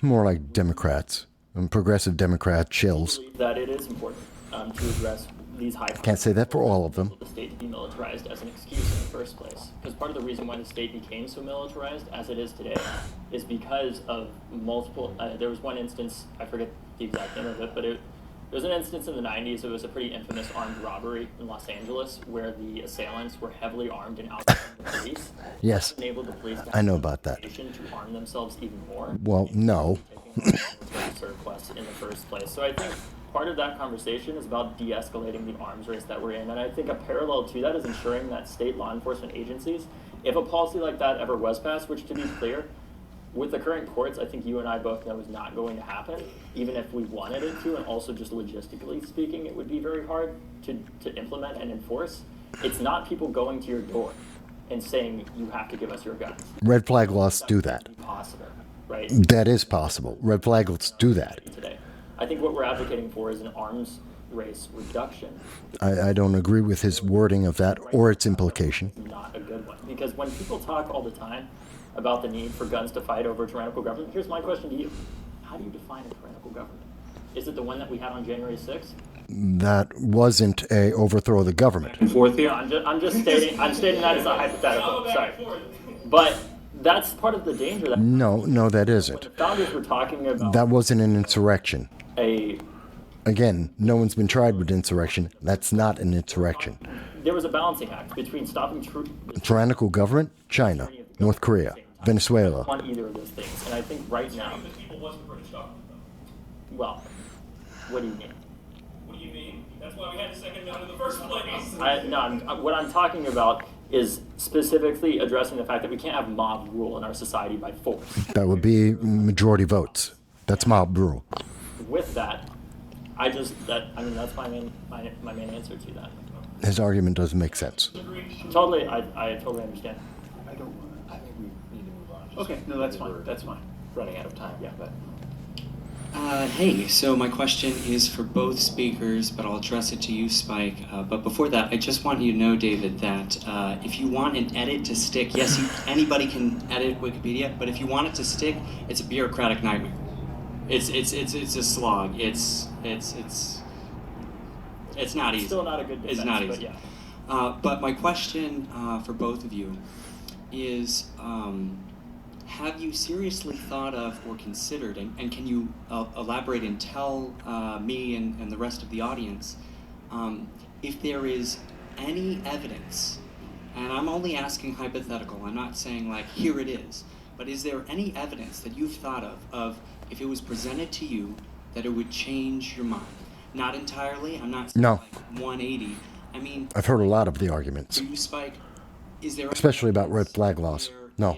More like Democrats, progressive Democrat chills. I believe that it is important to address these high. Can't say that for all of them. The state demilitarized as an excuse in the first place, because part of the reason why the state became so militarized as it is today is because of multiple. There was one instance, I forget the exact name of it, but there was an instance in the 90s. It was a pretty infamous armed robbery in Los Angeles where the assailants were heavily armed and outgunned the police. Yes, Enabled the police to I know about that. to arm themselves even more. Well, no. Surplus in the first place. So I think part of that conversation is about de-escalating the arms race that we're in, and I think a parallel to that is ensuring that state law enforcement agencies, if a policy like that ever was passed, which to be clear, with the current courts, I think you and I both know is not going to happen, even if we wanted it to, and also just logistically speaking, it would be very hard to implement and enforce. It's not people going to your door and saying, you have to give us your guns. Red flag laws do that. Possible, right? That is possible. Red flag laws do that. Today. I think what we're advocating for is an race reduction. I don't agree with his wording of that or its implication. Not a good one. Because when people talk all the time about the need for guns to fight over tyrannical government, here's my question to you. How do you define a tyrannical government? Is it the one that we had on January 6th? That wasn't a overthrow of the government. I'm just stating that as a hypothetical. Sorry. But that's part of the danger. No, that isn't. The founders were talking about That wasn't an insurrection. a Again, no one's been tried with insurrection. That's not an insurrection. there was a balancing act between stopping Tyrannical government? China, North Korea, Venezuela. on either of those things. And I think right now, well, what do you mean? What do you mean? That's why we had the second gun in the first place. What I'm talking about is specifically addressing the fact that we can't have mob rule in our society by force. That would be majority votes. That's mob rule. With that, that's my main answer to that. His argument doesn't make sense. Totally, I totally understand. I think we need to move on. Okay, no, that's fine, that's fine. Running out of time. Yeah. But Hey, so my question is for both speakers, but I'll address it to you, Spike. But before that, I just want you to know, David, that if you want an edit to stick, yes, anybody can edit Wikipedia, but if you want it to stick, it's a bureaucratic nightmare. It's a slog. It's not easy. Still not a good defense, It's not easy. but yeah. But my question for both of you is, have you seriously thought of or considered, and can you elaborate and tell me and the rest of the audience if there is any evidence, and I'm only asking hypothetical, I'm not saying like here it is, but is there any evidence that you've thought of if it was presented to you that it would change your mind? Not entirely, I'm not saying No. like 180. I mean, I've heard a lot of the arguments, for you, Spike, is there especially about red flag laws. No.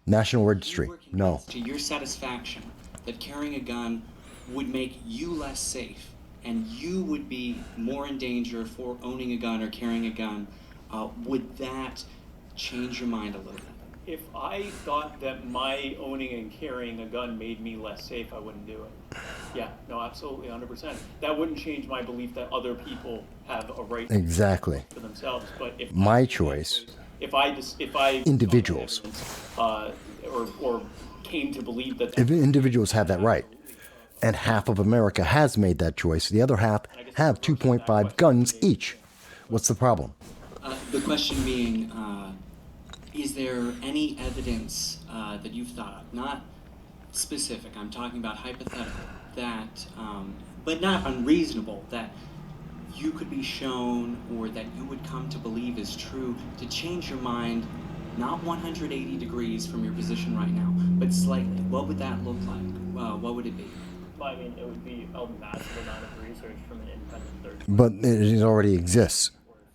National Registry. No. To your satisfaction that carrying a gun would make you less safe and you would be more in danger for owning a gun or carrying a gun, would that change your mind a little bit? If I thought that my owning and carrying a gun made me less safe, I wouldn't do it. Yeah, no, absolutely, 100%. That wouldn't change my belief that other people have a right Exactly. for themselves. But if My choice. if I Individuals. or came to believe that If individuals have that right, and half of America has made that choice, the other half have 2.5 guns each. What's the problem? The question being, is there any evidence that you've thought of, not specific, I'm talking about hypothetical, that, but not unreasonable, that you could be shown or that you would come to believe is true to change your mind, not 180 degrees from your position right now, but slightly? What would that look like? What would it be? Well, I mean, it would be a massive amount of research from an independent third party. But it already exists.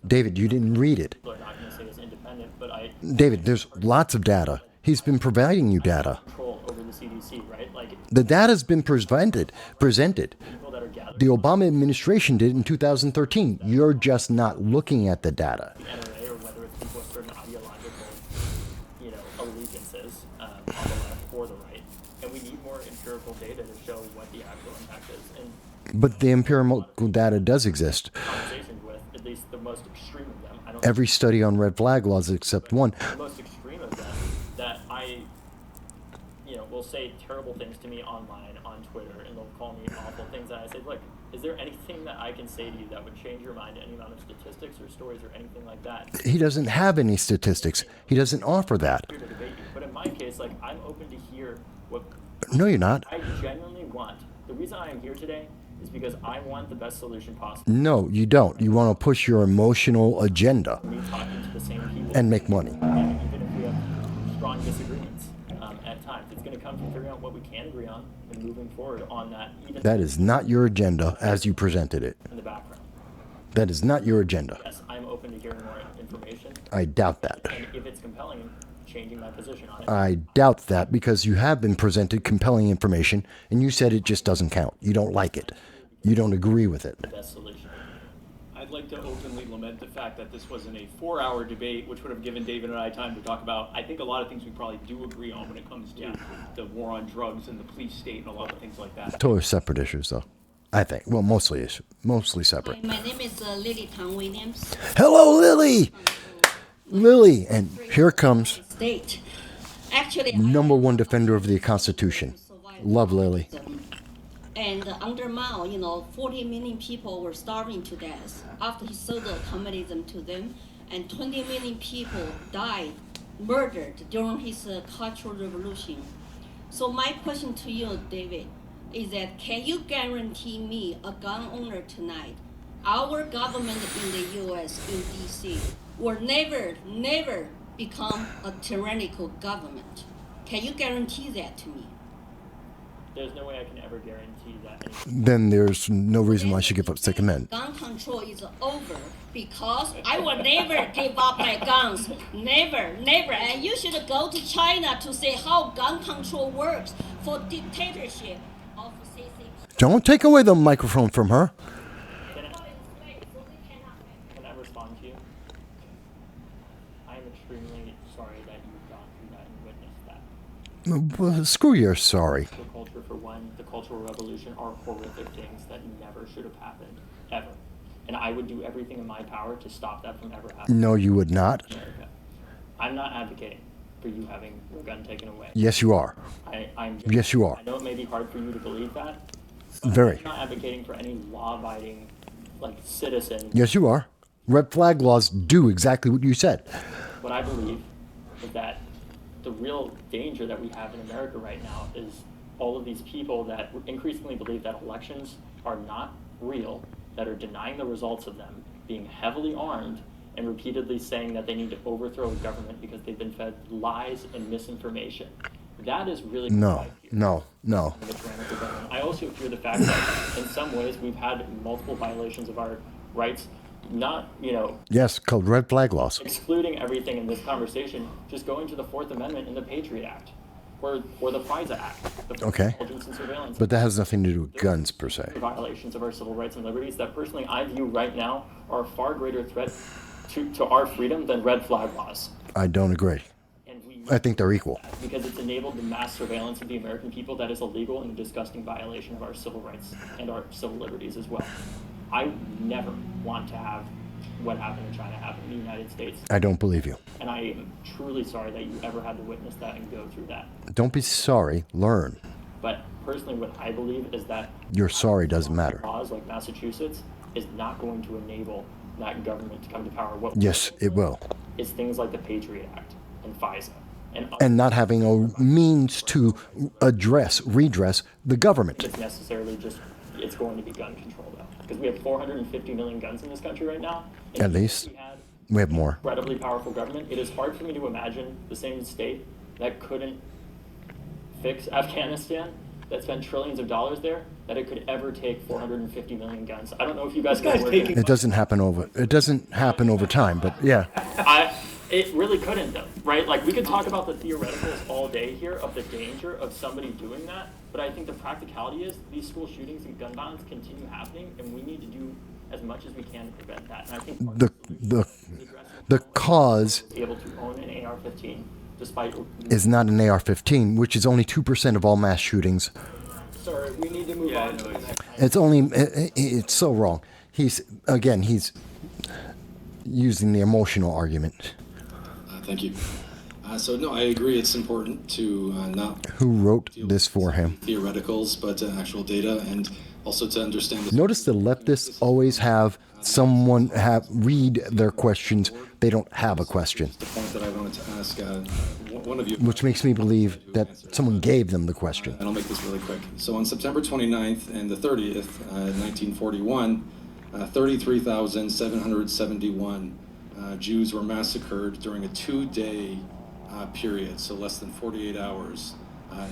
David, you didn't read it. People are not going to say it's independent, but I David, there's lots of data. He's been providing you data. control over the CDC, right? Like The data's been presented. people that are gathered The Obama administration did in 2013. You're just not looking at the data. the NRA, or whether it's people with certain ideological, allegiances on the left or the right, and we need more empirical data to show what the actual impact is. And But the empirical data does exist. conversations with at least the most extreme of them, I don't Every study on red flag laws except one. the most extreme of them that I, will say terrible things to me online on Twitter, and they'll call me awful things, and I say, look, is there anything that I can say to you that would change your mind, any amount of statistics or stories or anything like that? He doesn't have any statistics. He doesn't offer that. Here to debate you. But in my case, I'm open to hear what No, you're not. I genuinely want. The reason I am here today is because I want the best solution possible. No, you don't. You want to push your emotional agenda Me talking to the same people, and make money. and even if we have strong disagreements at times, it's going to come from figuring out what we can agree on and moving forward on that. Even That is not your agenda as you presented it. in the background. That is not your agenda. Yes, I'm open to hearing more information, I doubt that. and if it's compelling, changing my position on it. I doubt that because you have been presented compelling information and you said it just doesn't count. You don't like it. You don't agree with it. The best solution. I'd like to openly lament the fact that this wasn't a 4-hour debate, which would have given David and I time to talk about, I think, a lot of things we probably do agree on when it comes to the war on drugs and the police state and a lot of things like that. Totally separate issues, though. I think. Well, mostly separate. My name is Lily Tang Williams. Hello, Lily. Lily, and here comes State. Actually, number one defender of the Constitution. Love Lily. And under Mao, 40 million people were starving to death after he sold the communism to them, and 20 million people died, murdered during his Cultural Revolution. So my question to you, David, is that can you guarantee me, a gun owner tonight, our government in the U.S., in D.C., will never become a tyrannical government? Can you guarantee that to me? There's no way I can ever guarantee that. Then there's no reason why I should give up Second Amendment. Gun control is over because I will never give up my guns. Never. And you should go to China to see how gun control works for dictatorship of CCP. Don't take away the microphone from her. Can I respond to you? I am extremely sorry that you've gone through that and witnessed that. Well, screw your sorry. The culture, for one, the Cultural Revolution are horrific things that never should have happened, ever. And I would do everything in my power to stop that from ever happening. No, you would not. in America. I'm not advocating for you having your gun taken away. Yes, you are. Yes, you are. I know it may be hard for you to believe that. Very. I'm not advocating for any law-abiding, citizen. Yes, you are. Red flag laws do exactly what you said. What I believe is that the real danger that we have in America right now is all of these people that increasingly believe that elections are not real, that are denying the results of them, being heavily armed, and repeatedly saying that they need to overthrow a government because they've been fed lies and misinformation. That is really what I fear. No. The tyrannical government. I also fear the fact that in some ways we've had multiple violations of our rights, not, Yes, called red flag laws. excluding everything in this conversation, just going to the Fourth Amendment in the Patriot Act or the FISA Act, the Okay. Intelligence and Surveillance. But that has nothing to do with guns, per se. Violations of our civil rights and liberties that personally I view right now are a far greater threat to our freedom than red flag laws. I don't agree. And we I think they're equal. because it's enabled the mass surveillance of the American people that is illegal and a disgusting violation of our civil rights and our civil liberties as well. I never want to have what happened in China happen in the United States. I don't believe you. And I am truly sorry that you ever had to witness that and go through that. Don't be sorry. Learn. But personally, what I believe is that Your sorry doesn't matter. laws like Massachusetts is not going to enable that government to come to power. What Yes, it will. is things like the Patriot Act and FISA And not having a means to redress the government. it's necessarily just, it's going to be gun control though. Because we have 450 million guns in this country right now. And At if least. we had We have more. incredibly powerful government, it is hard for me to imagine the same state that couldn't fix Afghanistan, that spent trillions of dollars there, that it could ever take 450 million guns. I don't know if you guys can work it. It doesn't happen over time, but yeah. It really couldn't though, right? We could talk about the theoreticals all day here of the danger of somebody doing that, but I think the practicality is these school shootings and gun violence continue happening, and we need to do as much as we can to prevent that. And I think The cause able to own an AR-15 despite is not an AR-15, which is only 2% of all mass shootings. Sorry, we need to move on to the next. It's so wrong. He's using the emotional argument. Thank you. No, I agree. It's important to not Who wrote this for him? theoreticals, but actual data, and also to understand. Notice the leftists always have someone read their questions. They don't have a question, The point that I wanted to ask one of you, which makes me believe that someone gave them the question. and I'll make this really quick. So on September 29th and the 30th, 1941, 33,771 Jews were massacred during a 2-day period, so less than 48 hours,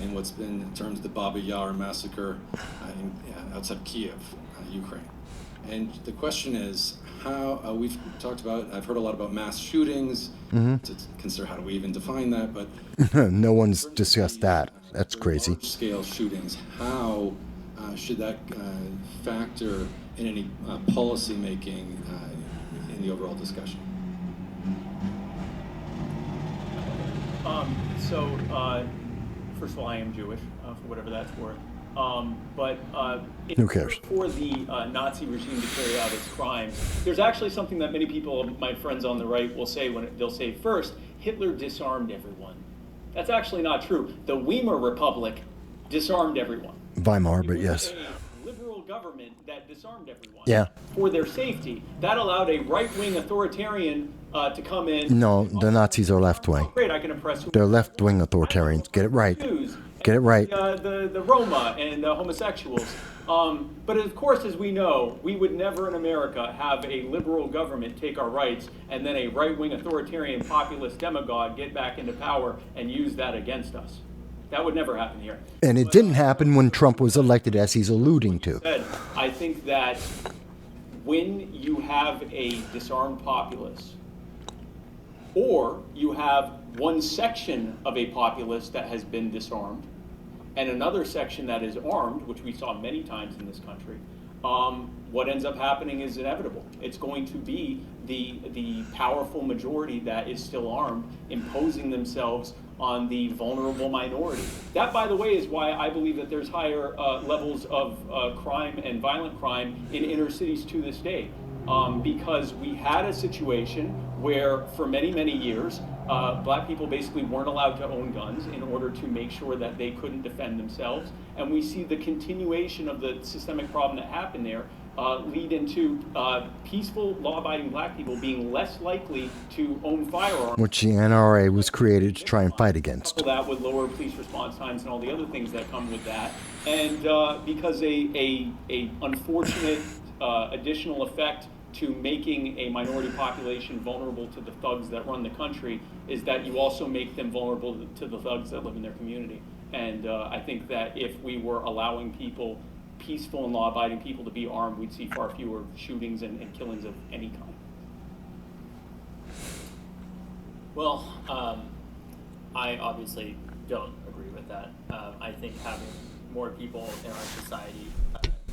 in what's been termed the Baba Yar massacre outside Kiev, Ukraine. And the question is, how we've talked about, I've heard a lot about mass shootings, to consider how do we even define that, but No one's discussed that. That's crazy. Scale shootings, how should that factor in any policy making in the overall discussion? First of all, I am Jewish, for whatever that's worth. Who cares? For the Nazi regime to carry out its crimes, there's actually something that many people, my friends on the right, will say they'll say first, Hitler disarmed everyone. That's actually not true. The Weimar Republic disarmed everyone. Weimar, but yes. A liberal government that disarmed everyone. Yeah. For their safety. That allowed a right-wing authoritarian to come in. No, the Nazis are left-wing. Great, I can oppress who. They're left-wing authoritarians. Get it right. Jews, Get it right. The Roma and the homosexuals. But of course, as we know, we would never in America have a liberal government take our rights and then a right-wing authoritarian populist demagogue get back into power and use that against us. That would never happen here. And it didn't happen when Trump was elected, as he's alluding to. I think that when you have a disarmed populace, or you have one section of a populace that has been disarmed, and another section that is armed, which we saw many times in this country, what ends up happening is inevitable. It's going to be the powerful majority that is still armed imposing themselves on the vulnerable minority. That, by the way, is why I believe that there's higher levels of crime and violent crime in inner cities to this day. Because we had a situation where for many, many years, black people basically weren't allowed to own guns in order to make sure that they couldn't defend themselves. And we see the continuation of the systemic problem that happened there lead into peaceful, law-abiding black people being less likely to own firearms. Which the NRA was created to try and fight against. That would lower police response times and all the other things that come with that. And because a unfortunate additional effect to making a minority population vulnerable to the thugs that run the country is that you also make them vulnerable to the thugs that live in their community. And I think that if we were allowing people, peaceful and law-abiding people, to be armed, we'd see far fewer shootings and killings of any kind. Well, I obviously don't agree with that. I think having more people in our society,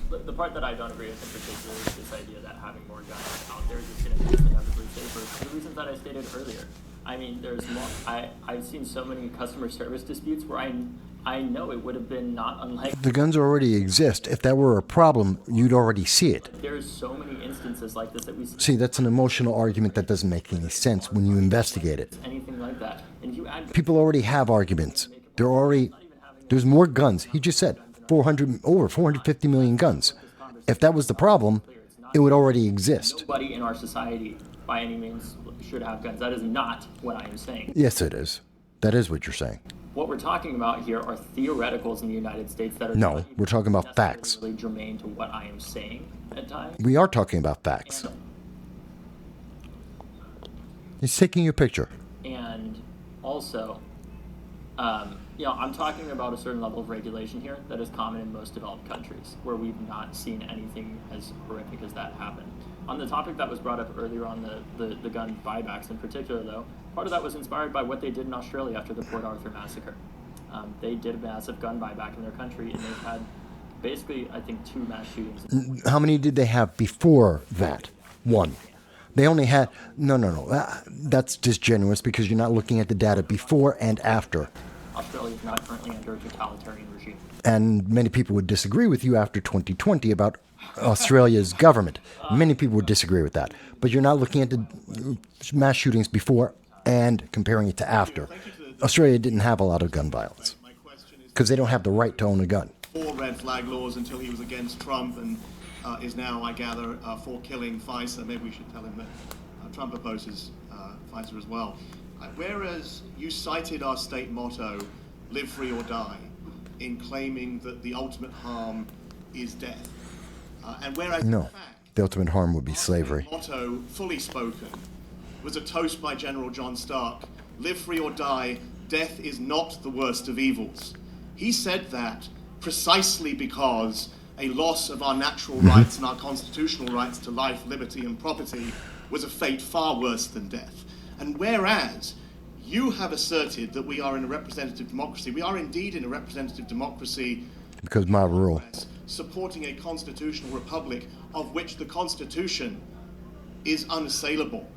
the part that I don't agree with in particular is this idea that having more guns out there is just going to make us inevitably safer. For the reasons that I stated earlier. I mean, there's more. I've seen so many customer service disputes where I know it would have been not unlike. The guns already exist. If that were a problem, you'd already see it. There's so many instances like this that we see. See, that's an emotional argument that doesn't make any sense when you investigate it. Anything like that. And you add. People already have arguments. There's more guns. He just said over 450 million guns. If that was the problem, it would already exist. Nobody in our society, by any means, should have guns. That is not what I am saying. Yes, it is. That is what you're saying. What we're talking about here are theoreticals in the United States that are no, we're talking about facts. Really germane to what I am saying at times. We are talking about facts. He's taking a picture. And also, I'm talking about a certain level of regulation here that is common in most developed countries, where we've not seen anything as horrific as that happen. On the topic that was brought up earlier on the gun buybacks in particular, though, part of that was inspired by what they did in Australia after the Port Arthur massacre. They did a massive gun buyback in their country, and they've had basically, I think, 2 mass shootings. How many did they have before that? 1. They only had... No. That's disingenuous because you're not looking at the data before and after. Australia is not currently under a totalitarian regime. And many people would disagree with you after 2020 about Australia's government. Many people would disagree with that. But you're not looking at the mass shootings before and comparing it to after. Australia didn't have a lot of gun violence because they don't have the right to own a gun. 4 red flag laws until he was against Trump and is now, I gather, for killing Pfizer. Maybe we should tell him that Trump opposes Pfizer as well. Whereas you cited our state motto, live free or die, in claiming that the ultimate harm is death. And whereas No, in fact, the ultimate harm would be slavery. our motto, fully spoken, was a toast by General John Stark, live free or die, death is not the worst of evils. He said that precisely because a loss of our natural rights and our constitutional rights to life, liberty and property was a fate far worse than death. And whereas you have asserted that we are in a representative democracy, we are indeed in a representative democracy Because my rule. supporting a constitutional republic of which the Constitution is unassailable.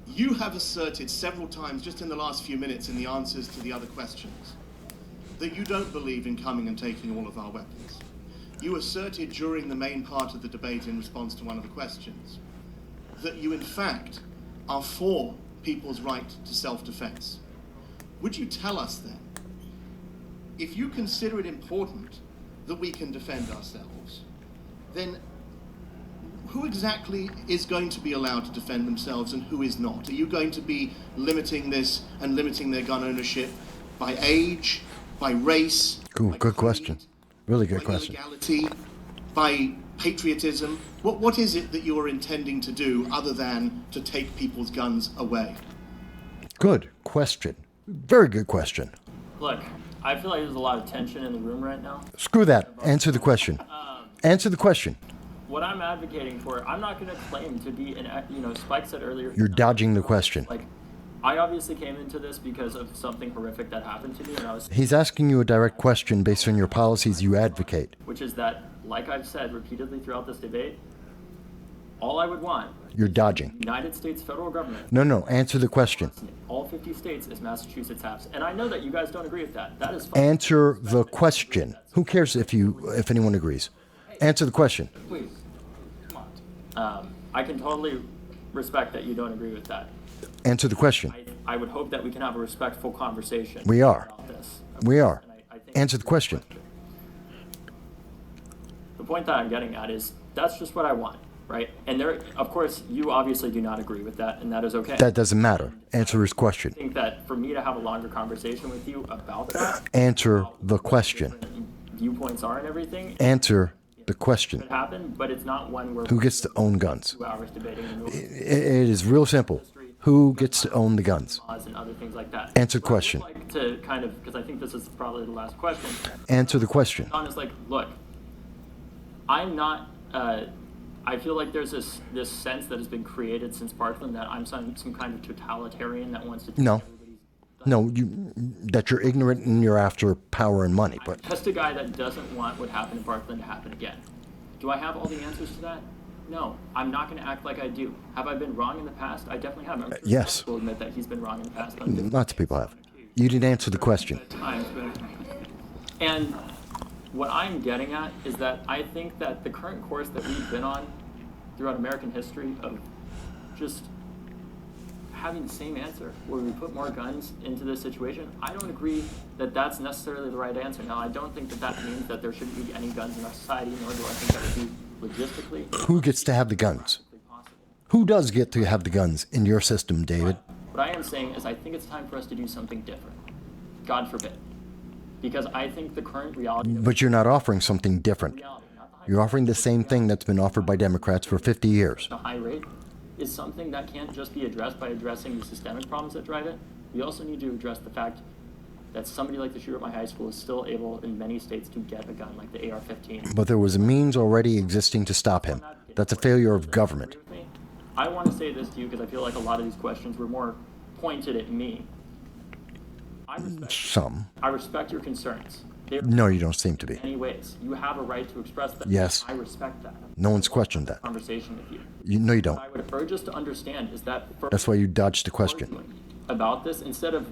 You have asserted several times just in the last few minutes in the answers to the other questions that you don't believe in coming and taking all of our weapons. You asserted during the main part of the debate in response to one of the questions that you in fact are for people's right to self-defense. Would you tell us then, if you consider it important that we can defend ourselves, then who exactly is going to be allowed to defend themselves and who is not? Are you going to be limiting this and limiting their gun ownership by age, by race? Cool, by good creed, question. Really good by question. illegality, by patriotism? What is it that you are intending to do other than to take people's guns away? Good question. Very good question. Look, I feel like there's a lot of tension in the room right now. Screw that. Answer the question. Answer the question. What I'm advocating for, I'm not going to claim to be Spike said earlier. You're dodging the question. Like, I obviously came into this because of something horrific that happened to me, and I was. He's asking you a direct question based on your policies you advocate. Which is that, like I've said repeatedly throughout this debate, all I would want. You're dodging. United States federal government. No, answer the question. All 50 states as Massachusetts has, and I know that you guys don't agree with that. That is fine. Answer the question. Who cares if anyone agrees? Answer the question. Please, come on. I can totally respect that you don't agree with that. Answer the question. I would hope that we can have a respectful conversation. We are. About this. We are. I think Answer the question. The point that I'm getting at is that's just what I want, right? And there, of course, you obviously do not agree with that, and that is okay. That doesn't matter. Answer his question. I think that for me to have a longer conversation with you about that, Answer the question. different viewpoints are and everything, Answer the question. could happen, but it's not one where Who gets to own guns? 2 hours debating the rules, It is real simple. Who gets to own the guns? laws, and other things like that. Answer the question. I would like to kind of, because I think this is probably the last question. Answer the question. Honest, like, look, I'm not. I feel like there's this sense that has been created since Parkland that I'm some kind of totalitarian that wants to. No. No, that you're ignorant and you're after power and money. But I'm just a guy that doesn't want what happened in Parkland to happen again. Do I have all the answers to that? No, I'm not going to act like I do. Have I been wrong in the past? I definitely have. I'm sure yes. will admit that he's been wrong in the past. Lots of people have. You didn't answer the question. And what I'm getting at is that I think that the current course that we've been on throughout American history of just having the same answer where we put more guns into this situation, I don't agree that that's necessarily the right answer. Now, I don't think that that means that there shouldn't be any guns in our society, nor do I think that would be logistically. Who gets to have the guns? Who does get to have the guns in your system, David? What I am saying is I think it's time for us to do something different. God forbid. Because I think the current reality... But you're not offering something different. You're offering the same thing that's been offered by Democrats for 50 years. The high rate is something that can't just be addressed by addressing the systemic problems that drive it. We also need to address the fact that somebody like the shooter at my high school is still able in many states to get a gun like the AR-15. But there was a means already existing to stop him. That's a failure of government. I want to say this to you because I feel like a lot of these questions were more pointed at me. I respect your concerns. No, you don't seem to be. In many ways. You have a right to express them. Yes. I respect that. No one's questioned that. Conversation with you. No, you don't. What I would urge us to understand is that that's why you dodged the question. About this, instead of,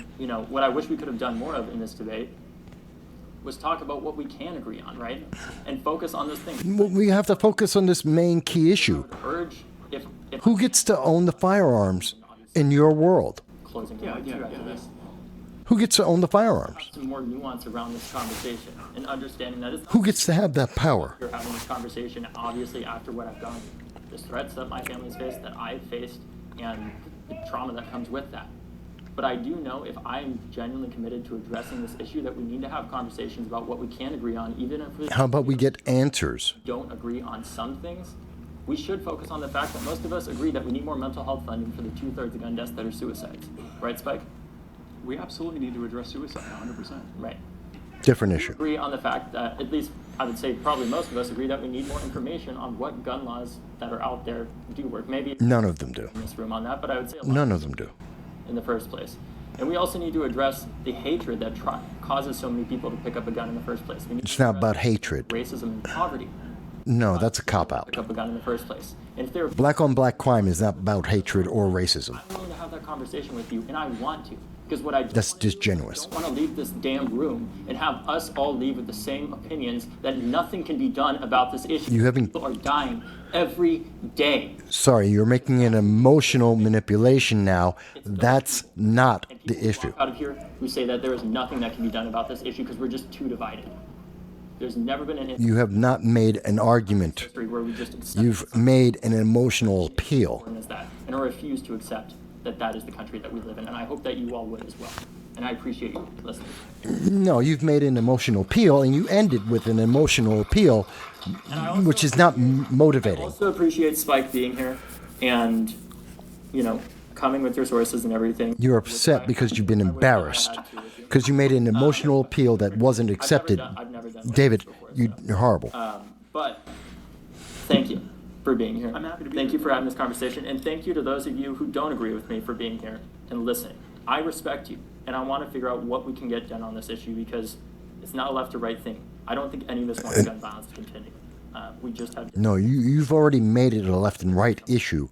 what I wish we could have done more of in this debate was talk about what we can agree on, right? And focus on this thing. Well, we have to focus on this main key issue. Urge if who gets to own the firearms in your world? Closing after this. Who gets to own the firearms? Some more nuance around this conversation and understanding that who gets to have that power? You're having this conversation, obviously, after what I've done, the threats that my family's faced, that I've faced, and the trauma that comes with that. But I do know if I'm genuinely committed to addressing this issue, that we need to have conversations about what we can agree on, even if we How about we get answers? Don't agree on some things. We should focus on the fact that most of us agree that we need more mental health funding for the 2/3 of gun deaths that are suicides. Right, Spike? We absolutely need to address suicide, 100%. Right. Different issue. Agree on the fact that, at least I would say probably most of us agree that we need more information on what gun laws that are out there do work. Maybe none of them do. In this room on that, but I would say none of them do. In the first place. And we also need to address the hatred that causes so many people to pick up a gun in the first place. It's not about hatred. Racism and poverty. No, that's a cop-out. Pick up a gun in the first place. And if they're black on black crime is not about hatred or racism. I'm willing to have that conversation with you, and I want to. Because what I That's disingenuous. don't want to leave this damn room and have us all leave with the same opinions that nothing can be done about this issue. You haven't. People are dying every day. Sorry, you're making an emotional manipulation now. That's not the issue. Out of here, we say that there is nothing that can be done about this issue because we're just too divided. There's never been an You have not made an argument. history where we just accept You've made an emotional appeal. as that, and I refuse to accept that that is the country that we live in, and I hope that you all would as well. And I appreciate you listening. No, you've made an emotional appeal, and you ended with an emotional appeal, which is not motivating. I also appreciate Spike being here and, coming with your sources and everything. You're upset because you've been embarrassed, because you made an emotional appeal that wasn't accepted. I've never done David, you're horrible. But thank you for being here. I'm happy to be Thank here. you for having this conversation, and thank you to those of you who don't agree with me for being here and listening. I respect you, and I want to figure out what we can get done on this issue because it's not a left or right thing. I don't think any of us wants gun violence to continue. We just have. No, you've already made it a left and right issue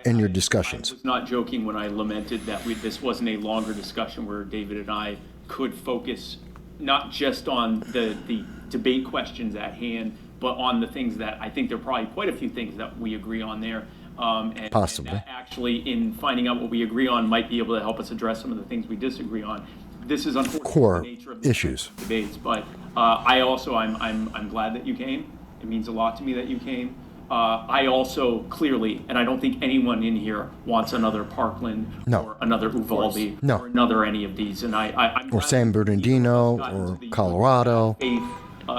in your discussions. I was not joking when I lamented that this wasn't a longer discussion where David and I could focus not just on the debate questions at hand, but on the things that I think there are probably quite a few things that we agree on there. And Possibly. that actually, in finding out what we agree on, might be able to help us address some of the things we disagree on. This is unfortunately Core the nature of these issues. debates, but I'm glad that you came. It means a lot to me that you came. I also clearly, and I don't think anyone in here wants another Parkland or another Uvalde or another any of these. And I'm Or San Bernardino, or Colorado,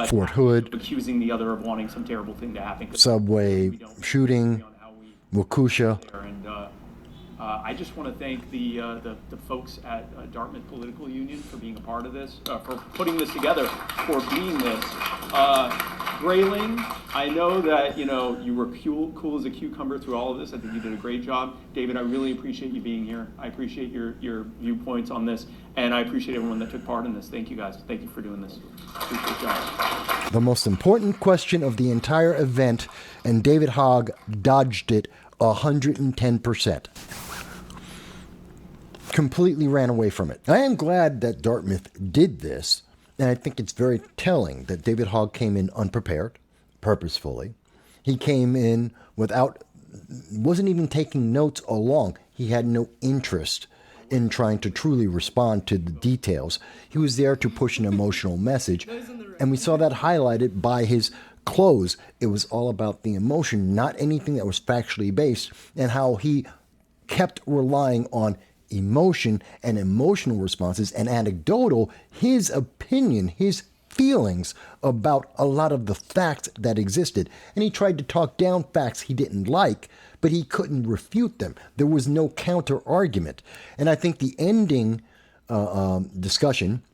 Fort Hood, accusing the other of wanting some terrible thing to happen. subway shooting, Waukesha. And I just want to thank the folks at Dartmouth Political Union for being a part of this, for putting this together, for being this. Grayling, I know that you were cool as a cucumber through all of this. I think you did a great job. David, I really appreciate you being here. I appreciate your viewpoints on this, and I appreciate everyone that took part in this. Thank you guys. Thank you for doing this. Appreciate y'all. The most important question of the entire event, and David Hogg dodged it 110%. Completely ran away from it. I am glad that Dartmouth did this, and I think it's very telling that David Hogg came in unprepared, purposefully. He came in wasn't even taking notes along. He had no interest in trying to truly respond to the details. He was there to push an emotional message, and we saw that highlighted by his close. It was all about the emotion, not anything that was factually based, and how he kept relying on emotion and emotional responses and anecdotal, his opinion, his feelings about a lot of the facts that existed. And he tried to talk down facts he didn't like, but he couldn't refute them. There was no counter argument. And I think the ending discussion,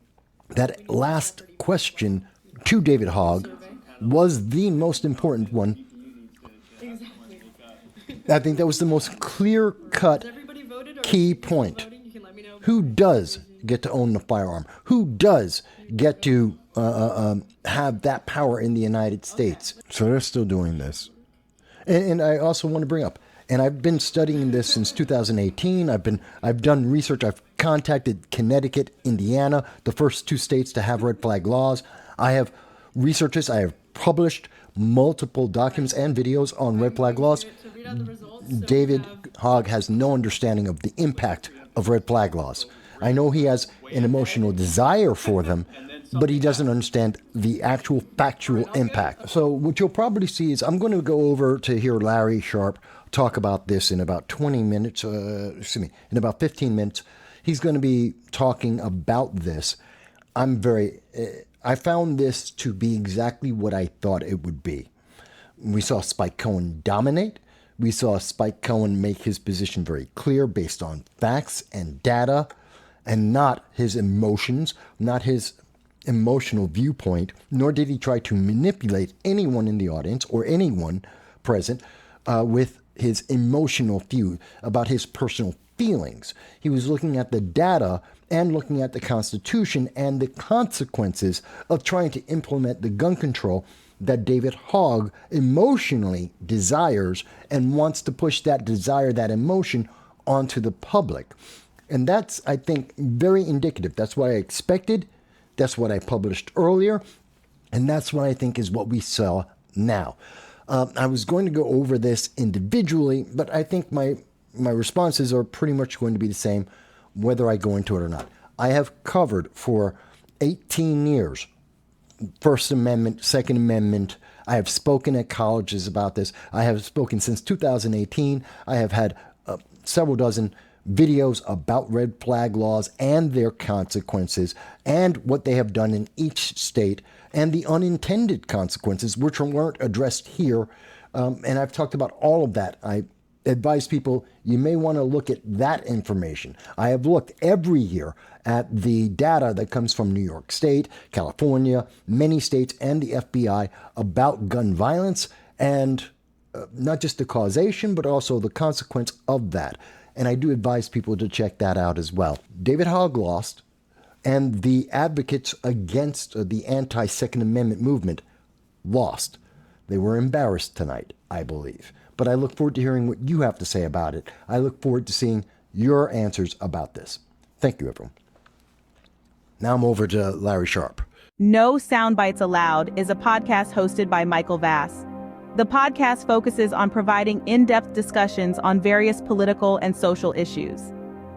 that last question to David Hogg, was the most important one. I think that was the most clear-cut key point. Who does get to own the firearm? Who does get to have that power in the United States? So they're still doing this. And I also want to bring up, and I've been studying this since 2018. I've done research. I've contacted Connecticut, Indiana, the first two states to have red flag laws. I have researched this. I have published multiple documents and videos on red flag laws. David Hogg has no understanding of the impact of red flag laws. I know he has an emotional desire for them, but he doesn't understand the actual factual impact. So what you'll probably see is I'm going to go over to hear Larry Sharp talk about this in about 20 minutes, in about 15 minutes. He's going to be talking about this. I found this to be exactly what I thought it would be. We saw Spike Cohen dominate. We saw Spike Cohen make his position very clear based on facts and data and not his emotions, not his emotional viewpoint, nor did he try to manipulate anyone in the audience or anyone present with his emotional view about his personal feelings. He was looking at the data and looking at the Constitution and the consequences of trying to implement the gun control that David Hogg emotionally desires and wants to push that desire, that emotion, onto the public. And that's, I think, very indicative. That's what I expected. That's what I published earlier. And that's what I think is what we saw now. I was going to go over this individually, but I think my responses are pretty much going to be the same whether I go into it or not. I have covered for 18 years First Amendment, Second Amendment. I have spoken at colleges about this. I have spoken since 2018. I have had several dozen videos about red flag laws and their consequences and what they have done in each state and the unintended consequences, which weren't addressed here. And I've talked about all of that. I advise people, you may want to look at that information. I have looked every year at the data that comes from New York State, California, many states, and the FBI about gun violence, and not just the causation, but also the consequence of that. And I do advise people to check that out as well. David Hogg lost, and the advocates against the anti-Second Amendment movement lost. They were embarrassed tonight, I believe. But I look forward to hearing what you have to say about it. I look forward to seeing your answers about this. Thank you, everyone. Now I'm over to Larry Sharp. No Soundbites Allowed is a podcast hosted by Michael Vass. The podcast focuses on providing in-depth discussions on various political and social issues.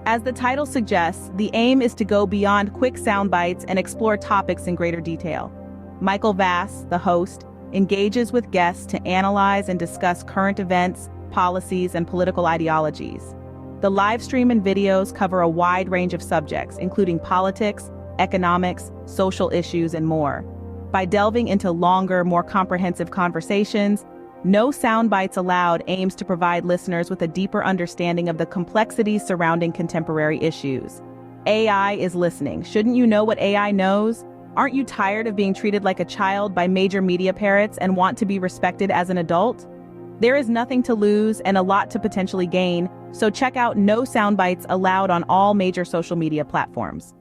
As the title suggests, the aim is to go beyond quick sound bites and explore topics in greater detail. Michael Vass, the host, engages with guests to analyze and discuss current events, policies, and political ideologies. The live stream and videos cover a wide range of subjects, including politics, economics, social issues, and more. By delving into longer, more comprehensive conversations, No Soundbites Allowed aims to provide listeners with a deeper understanding of the complexities surrounding contemporary issues. AI is listening. Shouldn't you know what AI knows? Aren't you tired of being treated like a child by major media parrots and want to be respected as an adult? There is nothing to lose and a lot to potentially gain, so check out No Soundbites Allowed on all major social media platforms.